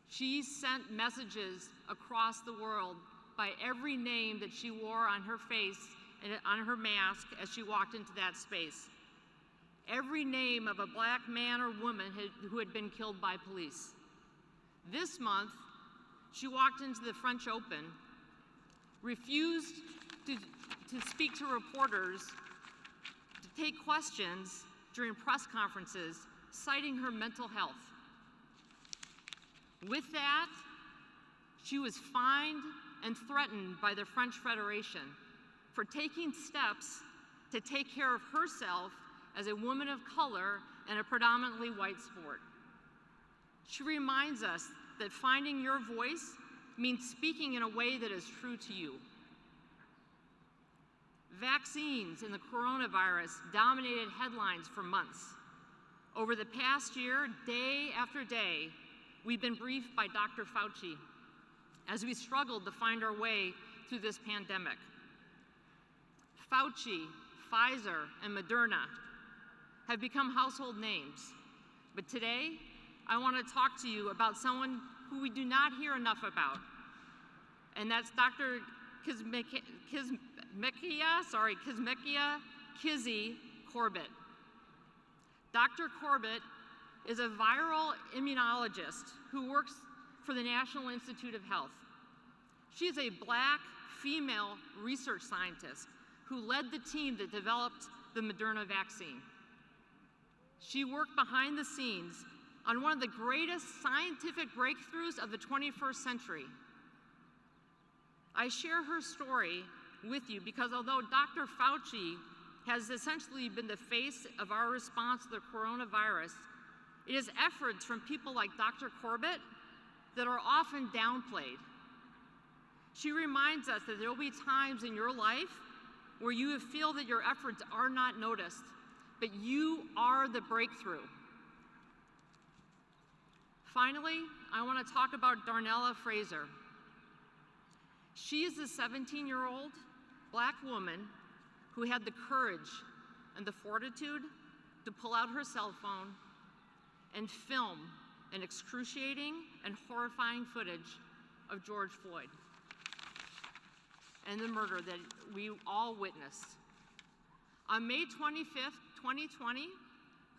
she sent messages across the world by every name that she wore on her face and on her mask as she walked into that space. Every name of a black man or woman who had been killed by police. This month, she walked into the French Open refused to speak to reporters, to take questions during press conferences, citing her mental health. With that, she was fined and threatened by the French Federation for taking steps to take care of herself as a woman of color in a predominantly white sport. She reminds us that finding your voice means speaking in a way that is true to you. Vaccines and the coronavirus dominated headlines for months. Over the past year, day after day, we've been briefed by Dr. Fauci as we struggled to find our way through this pandemic. Fauci, Pfizer, and Moderna have become household names. But today, I want to talk to you about someone who we do not hear enough about, and that's Dr. Kizzmekia Kizzy Corbett. Dr. Corbett is a viral immunologist who works for the National Institute of Health. She is a Black female research scientist who led the team that developed the Moderna vaccine. She worked behind the scenes on one of the greatest scientific breakthroughs of the 21st century. I share her story with you because although Dr. Fauci has essentially been the face of our response to the coronavirus, it is efforts from people like Dr. Corbett that are often downplayed. She reminds us that there will be times in your life where you feel that your efforts are not noticed, but you are the breakthrough. Finally, I want to talk about Darnella Fraser. She is a 17-year-old Black woman who had the courage and the fortitude to pull out her cell phone and film an excruciating and horrifying footage of George Floyd and the murder that we all witnessed. On May 25th, 2020,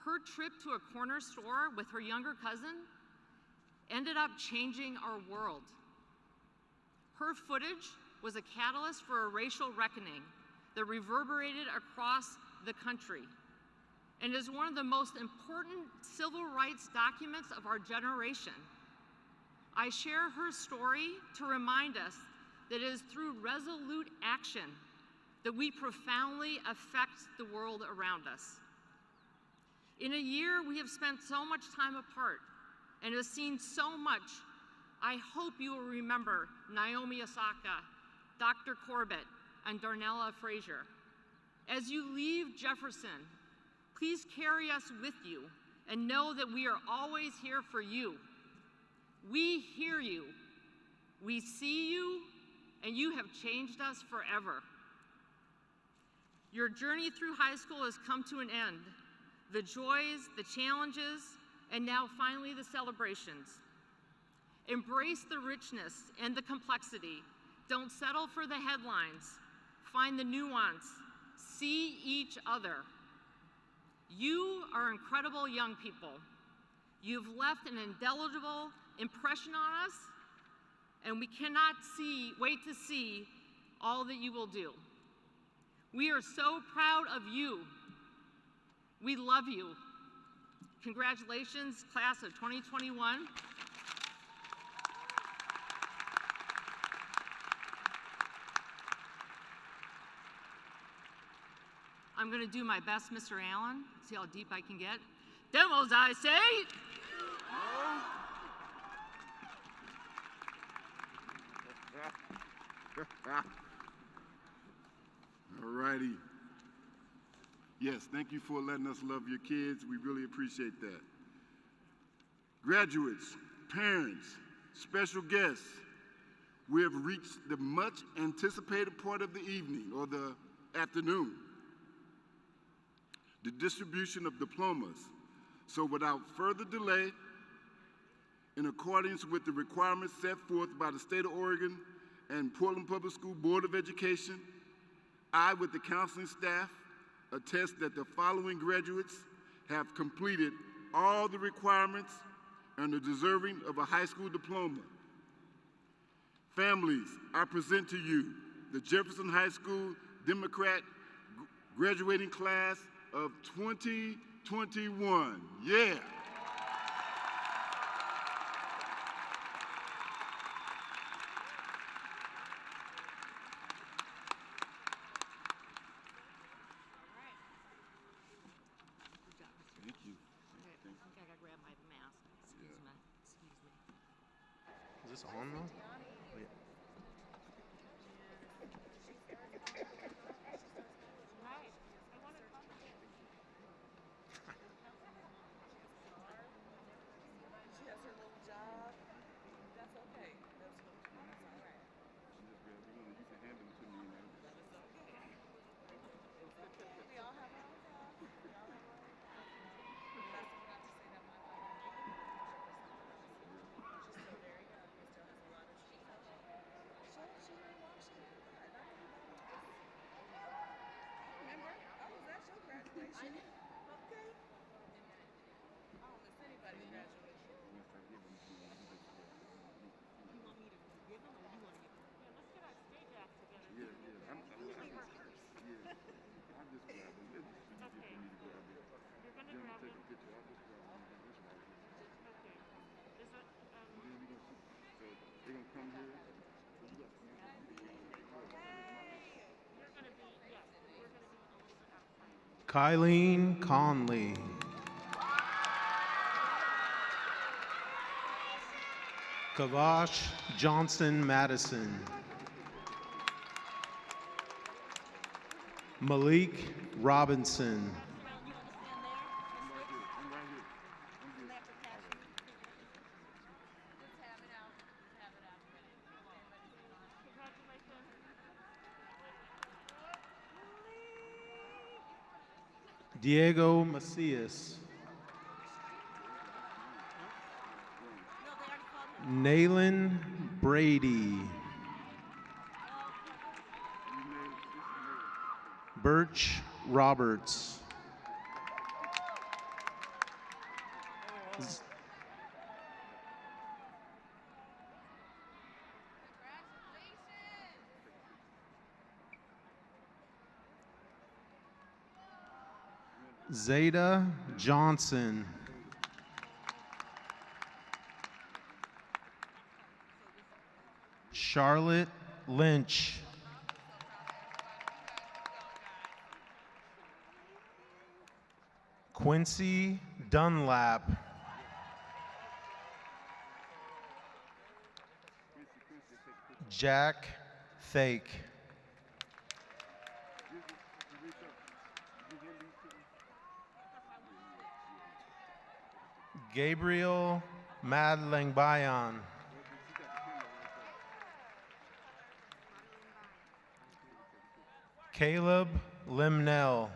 her trip to a corner store with her younger cousin ended up changing our world. Her footage was a catalyst for a racial reckoning that reverberated across the country and is one of the most important civil rights documents of our generation. I share her story to remind us that it is through resolute action that we profoundly affect the world around us. In a year we have spent so much time apart and have seen so much, I hope you will remember Naomi Osaka, Dr. Corbett, and Darnella Fraser. As you leave Jefferson, please carry us with you and know that we are always here for you. We hear you, we see you, and you have changed us forever. Your journey through high school has come to an end. The joys, the challenges, and now finally the celebrations. Embrace the richness and the complexity. Don't settle for the headlines. Find the nuance. See each other. You are incredible young people. You've left an indelible impression on us, and we cannot wait to see all that you will do. We are so proud of you. We love you. Congratulations, class of 2021. I'm going to do my best, Mr. Allen. See how deep I can get. Demos, I say. All righty. Yes, thank you for letting us love your kids. We really appreciate that. Graduates, parents, special guests, we have reached the much anticipated part of the evening or the afternoon, the distribution of diplomas. So without further delay, in accordance with the requirements set forth by the State of Oregon and Portland Public School Board of Education, I, with the counseling staff, attest that the following graduates have completed all the requirements and are deserving of a high school diploma. Families, I present to you the Jefferson High School Democrat graduating class of 2021. Yeah. Thank you. Okay, I think I gotta grab my mask. Excuse me. Excuse me. Is this on though? Oh, yeah. She has her little job. That's okay. That's all right. You can hand them to me now. That is okay. We all have our own jobs. We all have our own jobs. Last time I got to say that my she's still very young. She still has a lot of she's she didn't watch it. Remember, I was at your graduation. Okay. I don't miss anybody's graduation. You want me to give them or you want to give them? Yeah, let's get our stage act together. Yeah. I'm first. Yeah. I'll just grab them. It's easy for me to grab it. You're going to Then grab take them? a picture. I'll just grab them. This right here. Okay. Is it, And then we gonna see. So they're gonna come here. So you got to come here. You're going to be, yes, we're going to be a little bit outside. Kylene Conley. Kavash Johnson Madison. Malik Robinson. Diego Macias. Nayland Brady. Birch Roberts. Zeta Johnson. Charlotte Lynch. Quincy Dunlap. Jack Thake. Gabriel Madlangbayan. Caleb Limnell.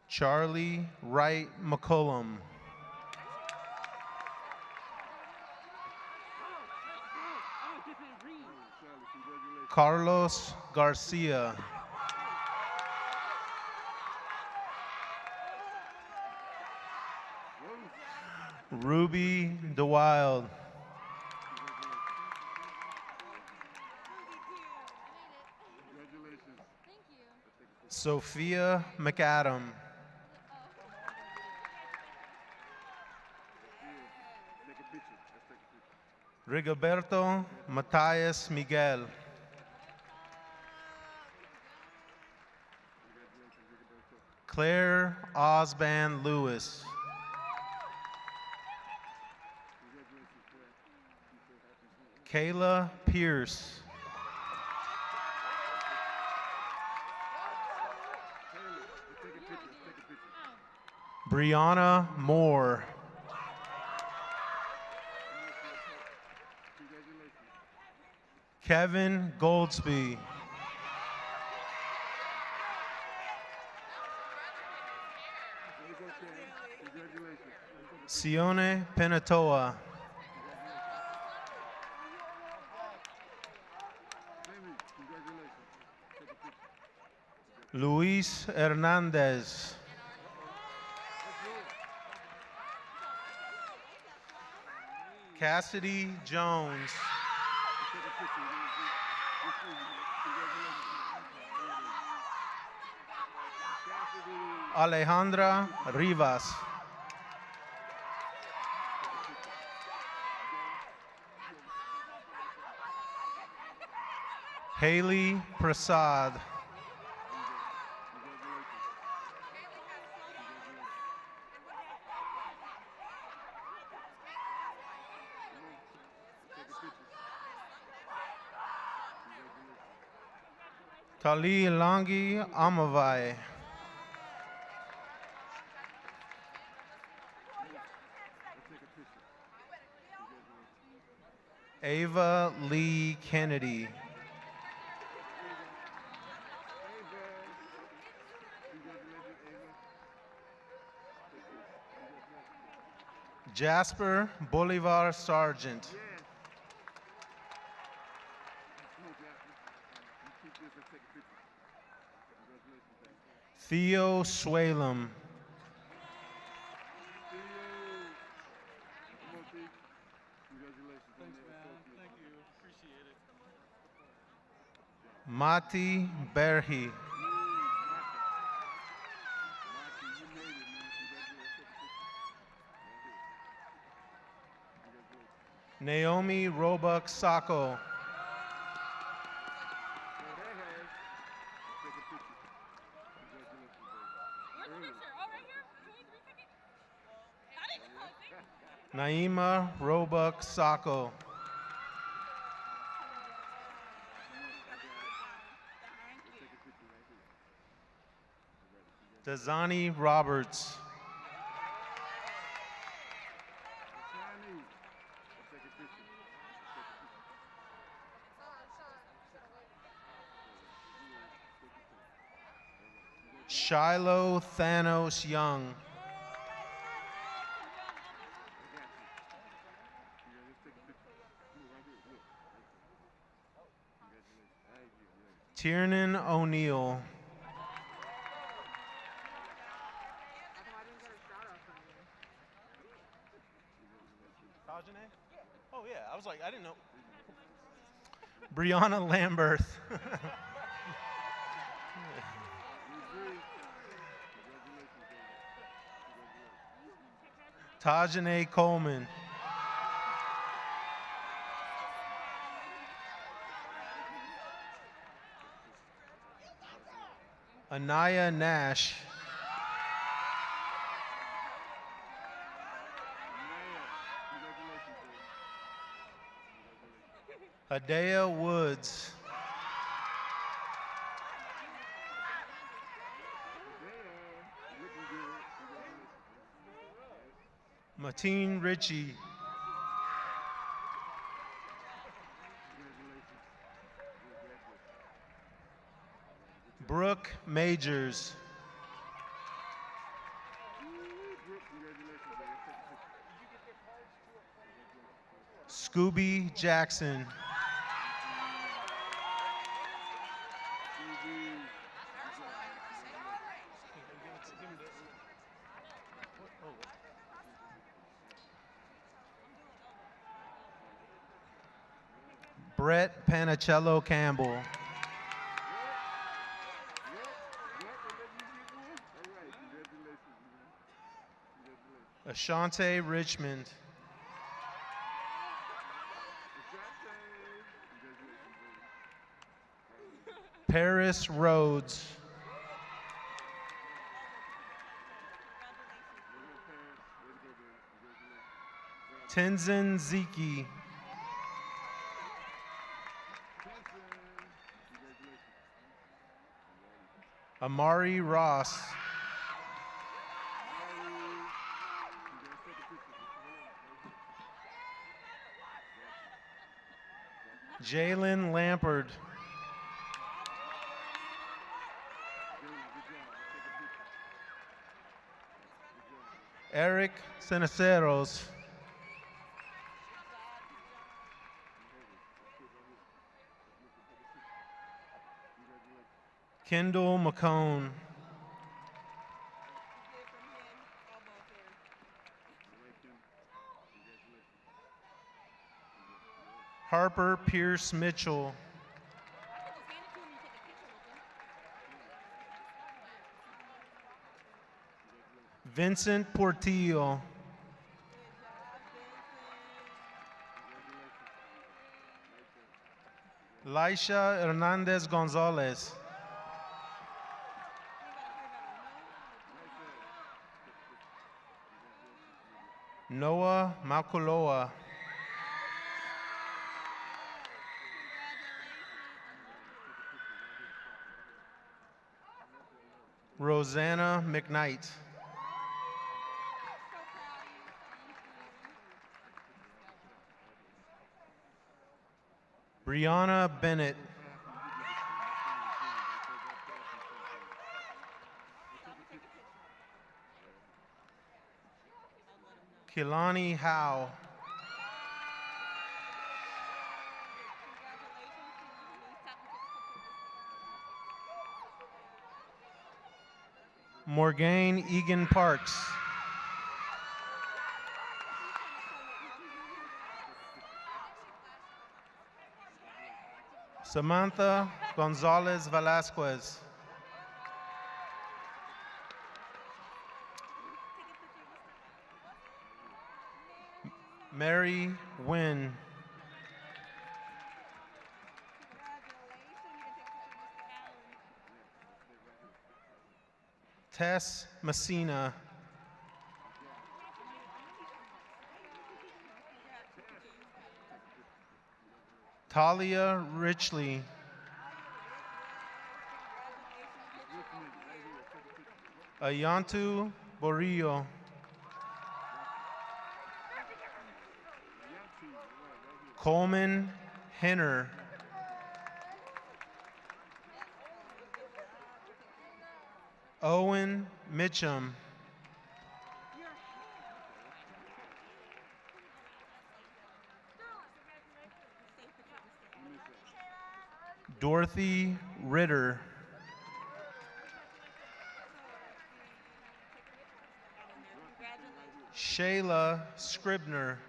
Charlie Wright McCullum. Carlos Garcia. Ruby DeWild. Sophia McAdam. Rigoberto Matias Miguel. Claire Osband Lewis. Kayla Pierce. Brianna Moore. Kevin Goldsby. Sione Penatoa. Luis Hernandez. Cassidy Jones. Alejandra Rivas. Haley Prasad. Tali Langi Amavai. Ava Lee Kennedy. Jasper Bolivar Sargent. Theo Swalem. Mati Berhi. Naomi Roebuck Sacco. Naima Roebuck Sacco. Dazani Roberts. Shiloh Thanos Young. Tiernan O'Neill. Oh yeah, I was like, I didn't know. Brianna Lamberth. Tajane Coleman. Anaya Nash. Hadea Woods. Matine Ritchie. Brooke Majors. Scooby Jackson. Brett Panicello Campbell. Ashante Richmond. Paris Rhodes. Tenzin Ziki. Amari Ross. Jalen Lampard. Eric Ceniceros. Kendall McCone. Harper Pierce Mitchell. Vincent Portillo. Laisha Hernandez Gonzalez. Noah Makuloa. Rosanna McKnight. Brianna Bennett. Kilani Howe. Morgane Egan Parks. Samantha Gonzalez Velasquez. Mary Wynn. Tess Messina. Talia Richley. Ayantu Borillo. Coleman Henner. Owen Mitchum. Dorothy Ritter. Shayla Scribner.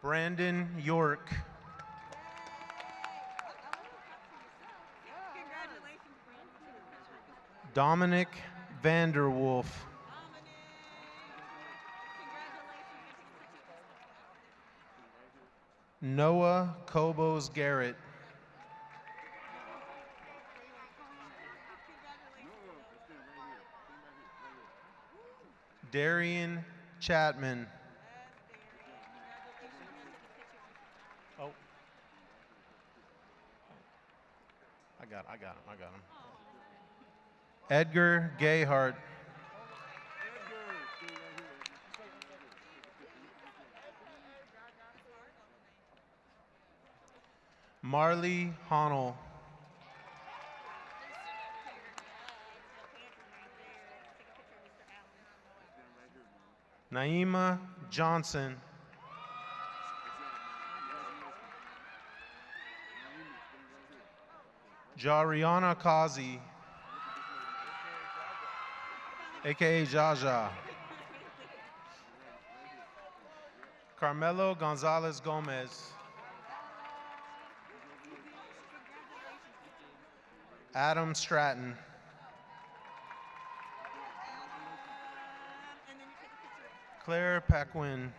Brandon York. Dominic Vanderwolf. Noah Kobos Garrett. Darian Chapman. Oh. I got him. Edgar Gayhart. Marley Honnell. Naima Johnson. Jariana Kazi, aka Jaja. Carmelo Gonzalez Gomez. Adam Stratton. Claire Paquin.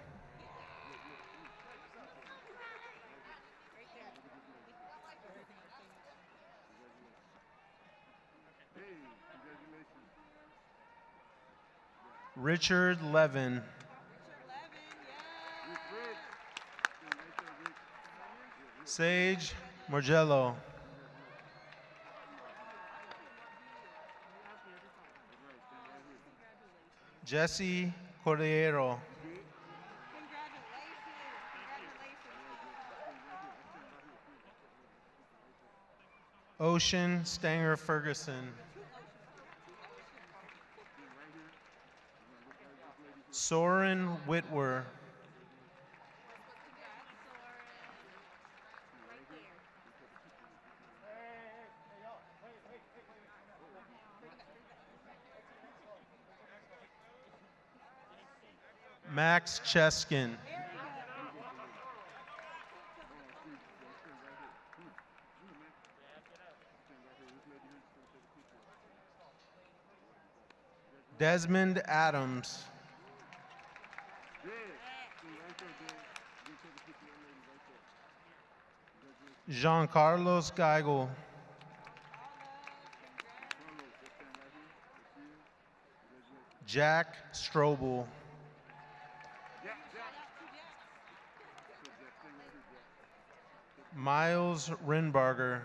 Richard Levin. Sage Morgello. Jesse Cordero. Ocean Stanger Ferguson. Soren Whitwer. Max Cheskin. Desmond Adams. Jean Carlos Geigo. Jack Strobel. Miles Rinbarger.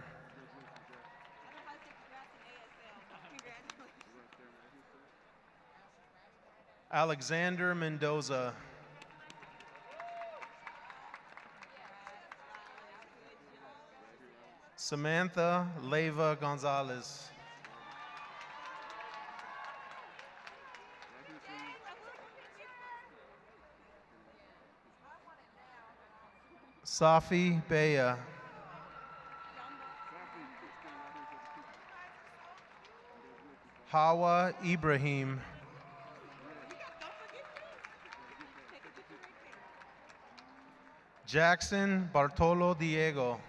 Alexander Mendoza. Samantha Leyva Gonzalez. Safi Beya. Hawa Ibrahim. Jackson Bartolo Diego.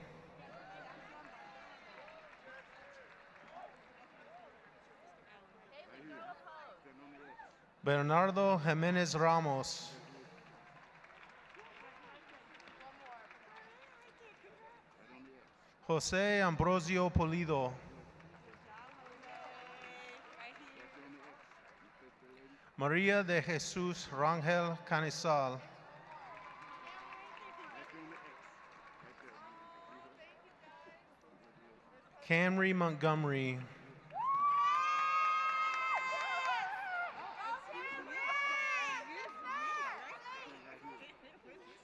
Bernardo Jimenez Ramos. Jose Ambrosio Polido. Maria de Jesus Rangel Canizal. Camry Montgomery.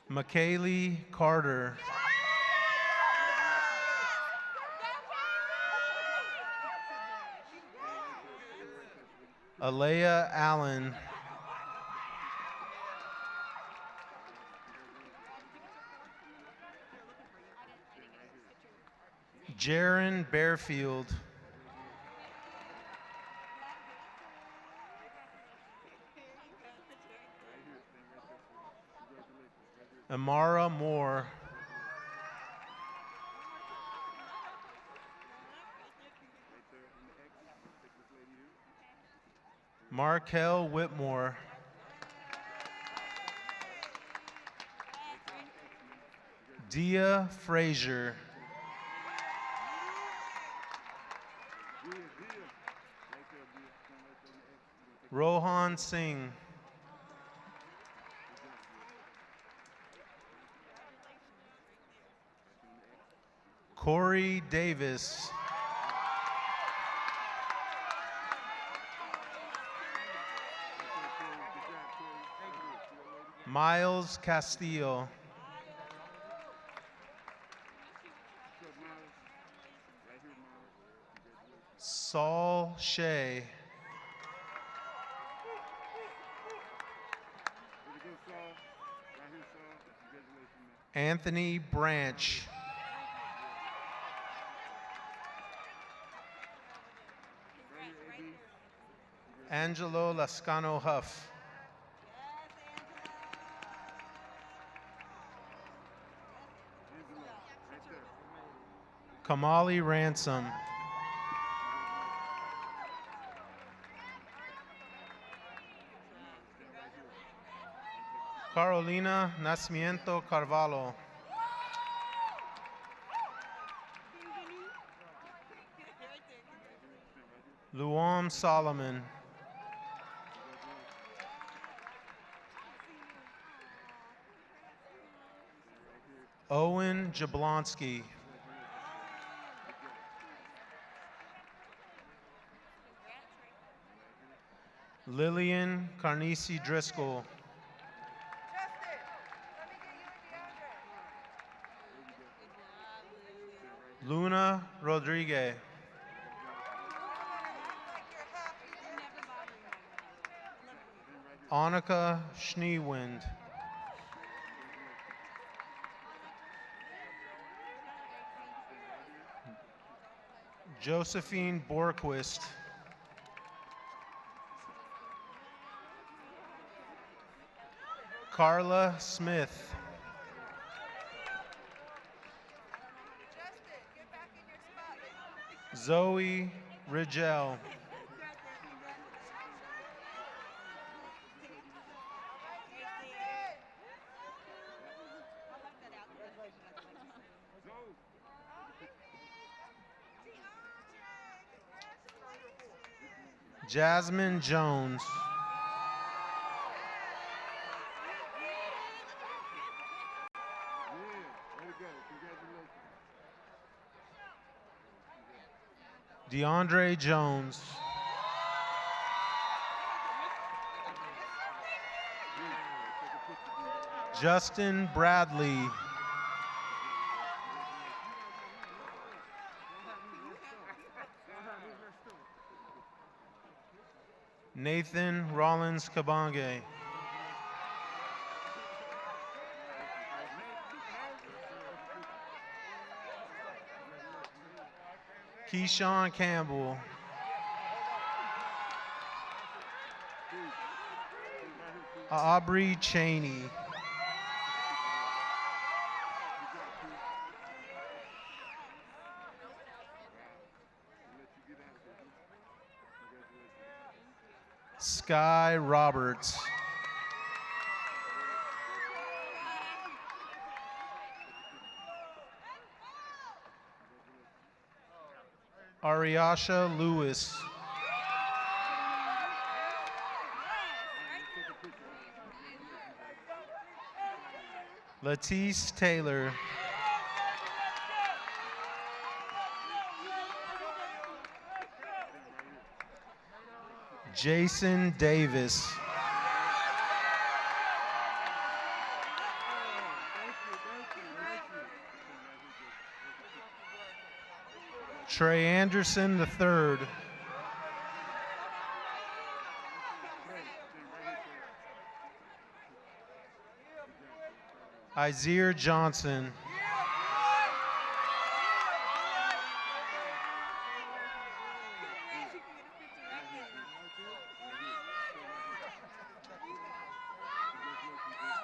McKaylee Carter. Alea Allen. Jaron Bearfield. Amara Moore. Markel Whitmore. Dia Frazier. Rohan Singh. Corey Davis. Miles Castillo. Saul Shea. Anthony Branch. Angelo Lascano Huff. Kamali Ransom. Carolina Nacimiento Carvalho. Luam Solomon. Owen Jablonski. Lillian Carnesi Driscoll. Luna Rodriguez. Annika Schneewind. Josephine Borquist. Carla Smith. Zoe Rigel. Jasmine Jones. DeAndre Jones. Justin Bradley. Nathan Rollins Kabange. Keyshawn Campbell. Aubrey Cheney. Sky Roberts. Ariasha Lewis. Latisse Taylor. Jason Davis. Trey Anderson III. Isaiah Johnson.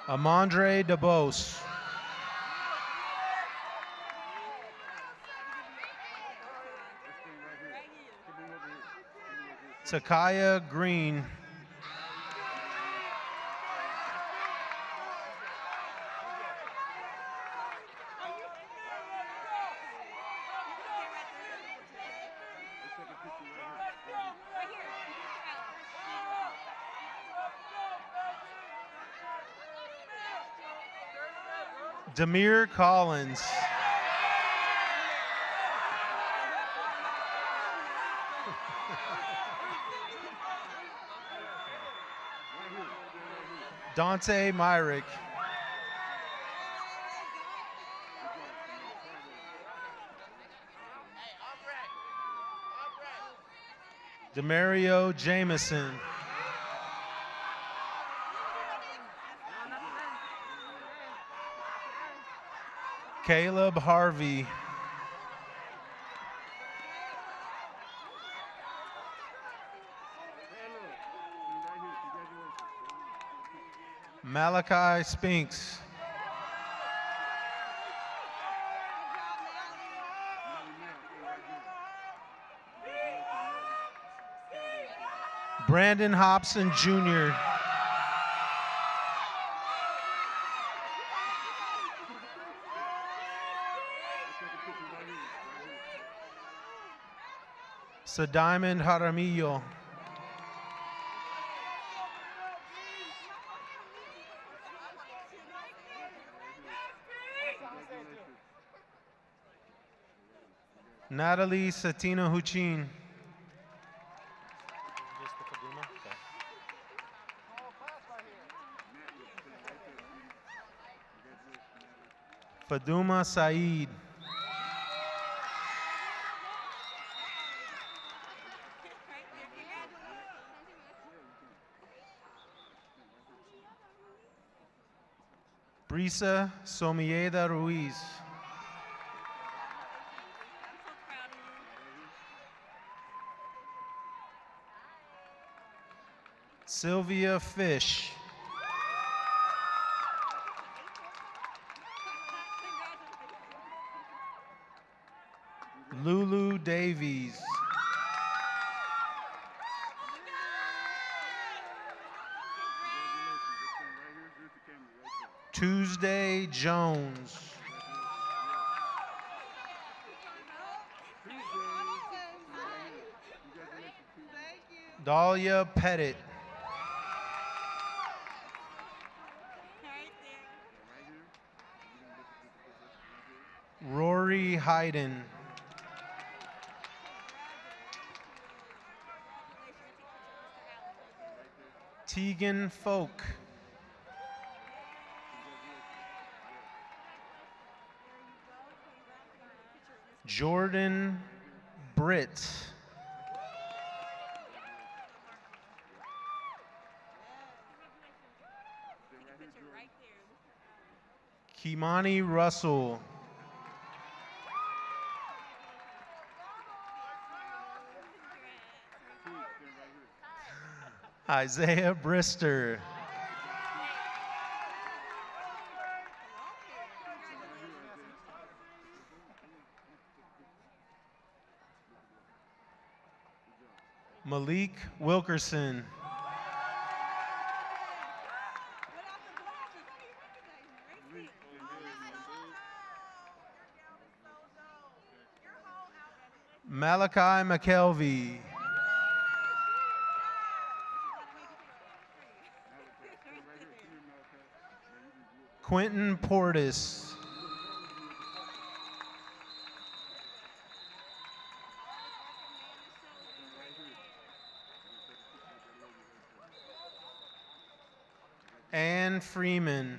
Amandre DeBose. Takaya Green. Demir Collins. Dante Myrick. Demario Jameson. Caleb Harvey. Malachi Spinks. Brandon Hobson Jr. Sadiamond Jaramillo. Natalie Satina Huchin. Faduma Saeed. Brisa Somieda Ruiz. Sylvia Fish. Lulu Davies. Tuesday Jones. Dahlia Pettit. Rory Hayden. Tegan Folk. Jordan Britt. Kimani Russell. Isaiah Brister. Malik Wilkerson. Malachi McKelvey. Quentin Portis. Ann Freeman.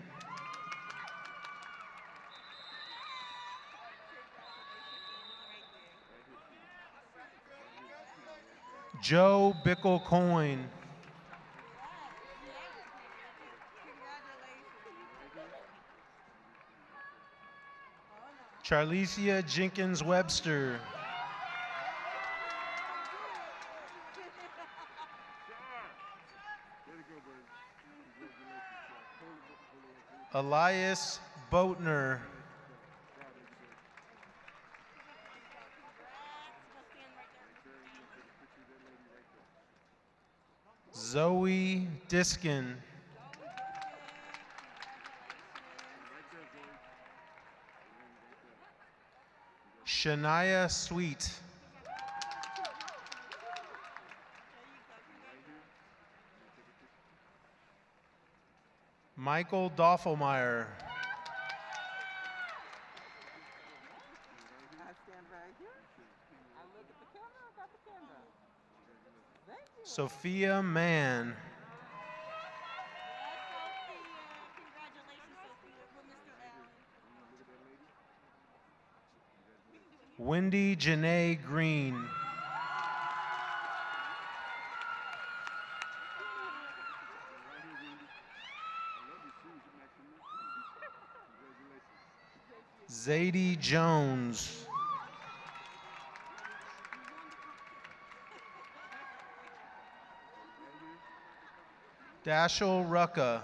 Joe Bickle Coyne. Charlicia Jenkins Webster. Elias Boatner. Zoe Diskin. Shania Sweet. Michael Doffelmeyer. Sophia Mann. Wendy Janae Green. Zadie Jones. Dashel Rucka.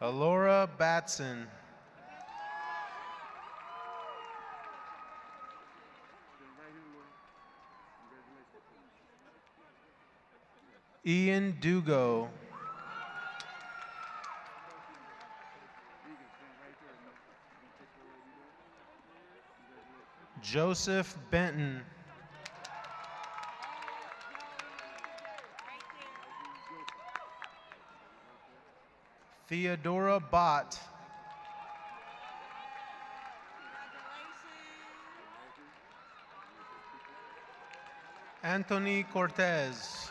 Alora Batson. Ian Dugo. Joseph Benton. Theodora Bott. Anthony Cortez.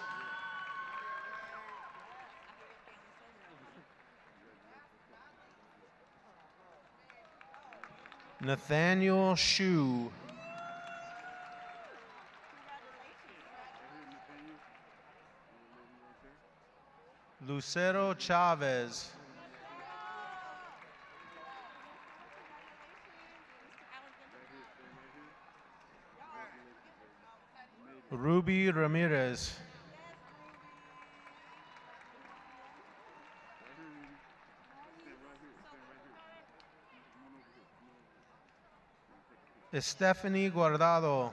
Nathaniel Shu. Lucero Chavez. Ruby Ramirez. Stephanie Guardado.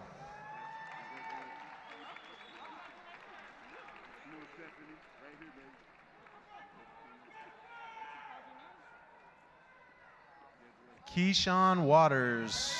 Keyshawn Waters.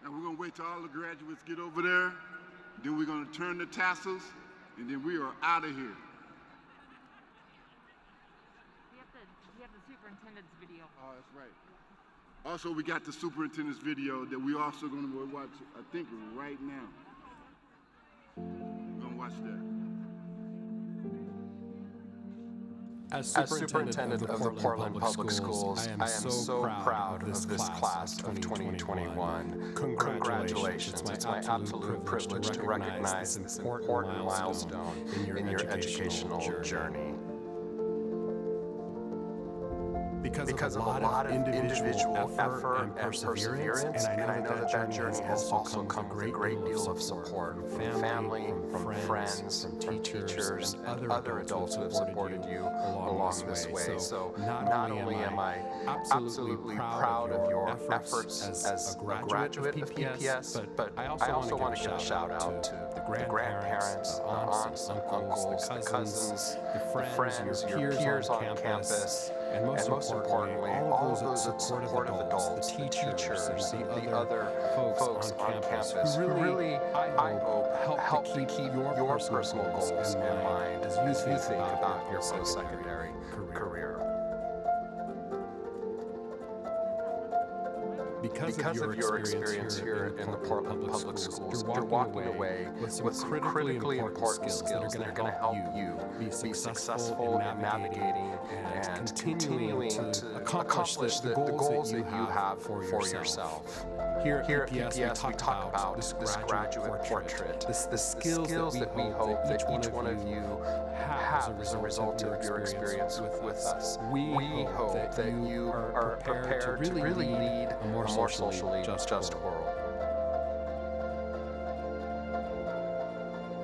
Now we're gonna wait till all the graduates get over there, then we're gonna turn the tassels, and then we are out of here. We have the superintendent's video. Oh, that's right. Also, we got the superintendent's video that we also gonna watch, I think, right now. We're gonna watch that. As superintendent of the Portland Public Schools, I am so proud of this class of 2021. Congratulations. It's my absolute privilege to recognize this important milestone in your educational journey. Because of a lot of individual effort and perseverance, and I know that journey has also come with a great deal of support from family, from friends, from teachers, and other adults who have supported you along this way. So not only am I absolutely proud of your efforts as a graduate of PPS, but I also want to give a shout out to the grandparents, the aunts, the uncles, the cousins, the friends, your peers on campus, and most importantly, all of those supportive adults, the teachers, the other folks on campus who really, I hope, help to keep your personal goals in mind as you think about your post-secondary career. Because of your experience here in the Portland Public Schools, you're walking away with some critically important skills that are going to help you be successful in navigating and continuing to accomplish the goals that you have for yourself. Here at PPS, we talk about this graduate portrait, the skills that we hope that each one of you have as a result of your experience with us. We hope that you are prepared to really lead a more socially just world.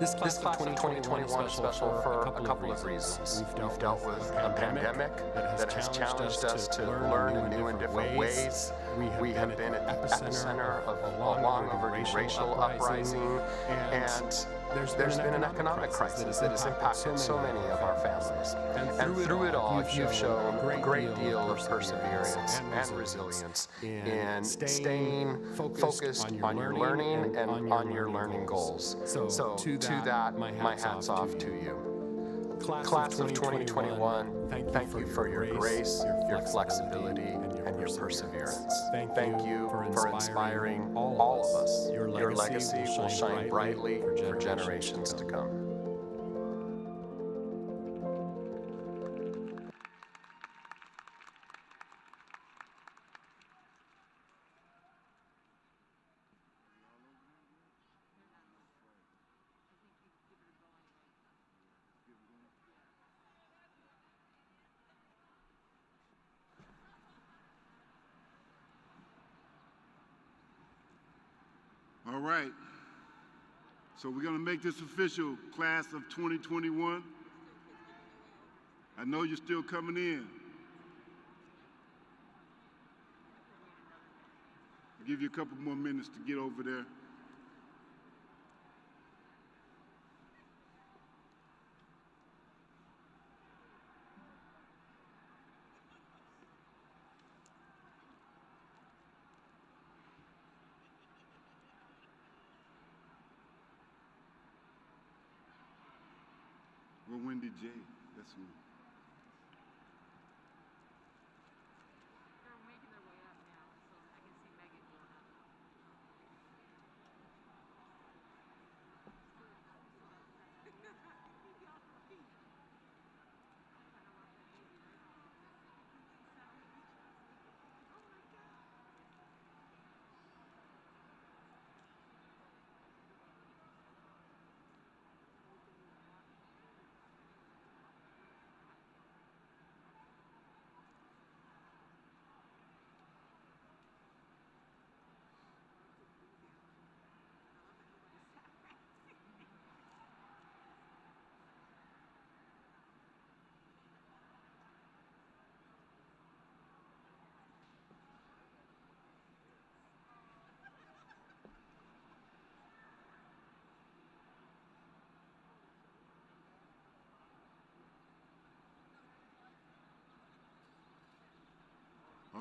This class of 2021 is special for a couple of reasons. We've dealt with a pandemic that has challenged us to learn in new and different ways. We have been at the epicenter of a long racial uprising, and there's been an economic crisis that has impacted so many of our families. And through it all, you've shown a great deal of perseverance and resilience in staying focused on your learning and on your learning goals. So to that, my hat's off to you. Class of 2021, thank you for your grace, your flexibility, and your perseverance. Thank you for inspiring all of us. Your legacy will shine brightly for generations to come. All right. So we're going to make this official, class of 2021. I know you're still coming in. I'll give you a couple more minutes to get over there. We're Wendy J. That's me.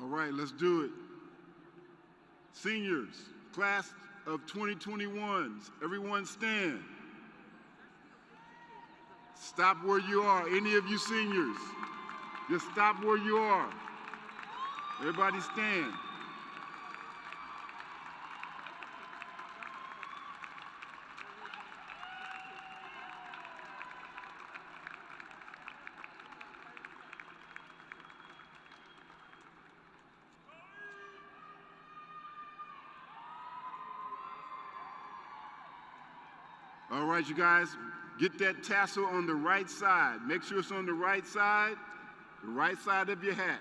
All right, let's do it. Seniors, class of 2021s, everyone stand. Stop where you are, any of you seniors. Just stop where you are. Everybody stand. All right, you guys, get that tassel on the right side. Make sure it's on the right side of your hat.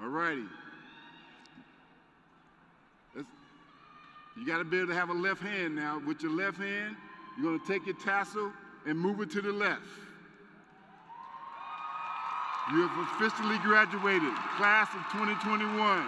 All righty. You got to be able to have a left hand now. With your left hand, you're going to take your tassel and move it to the left. You have officially graduated, class of 2021.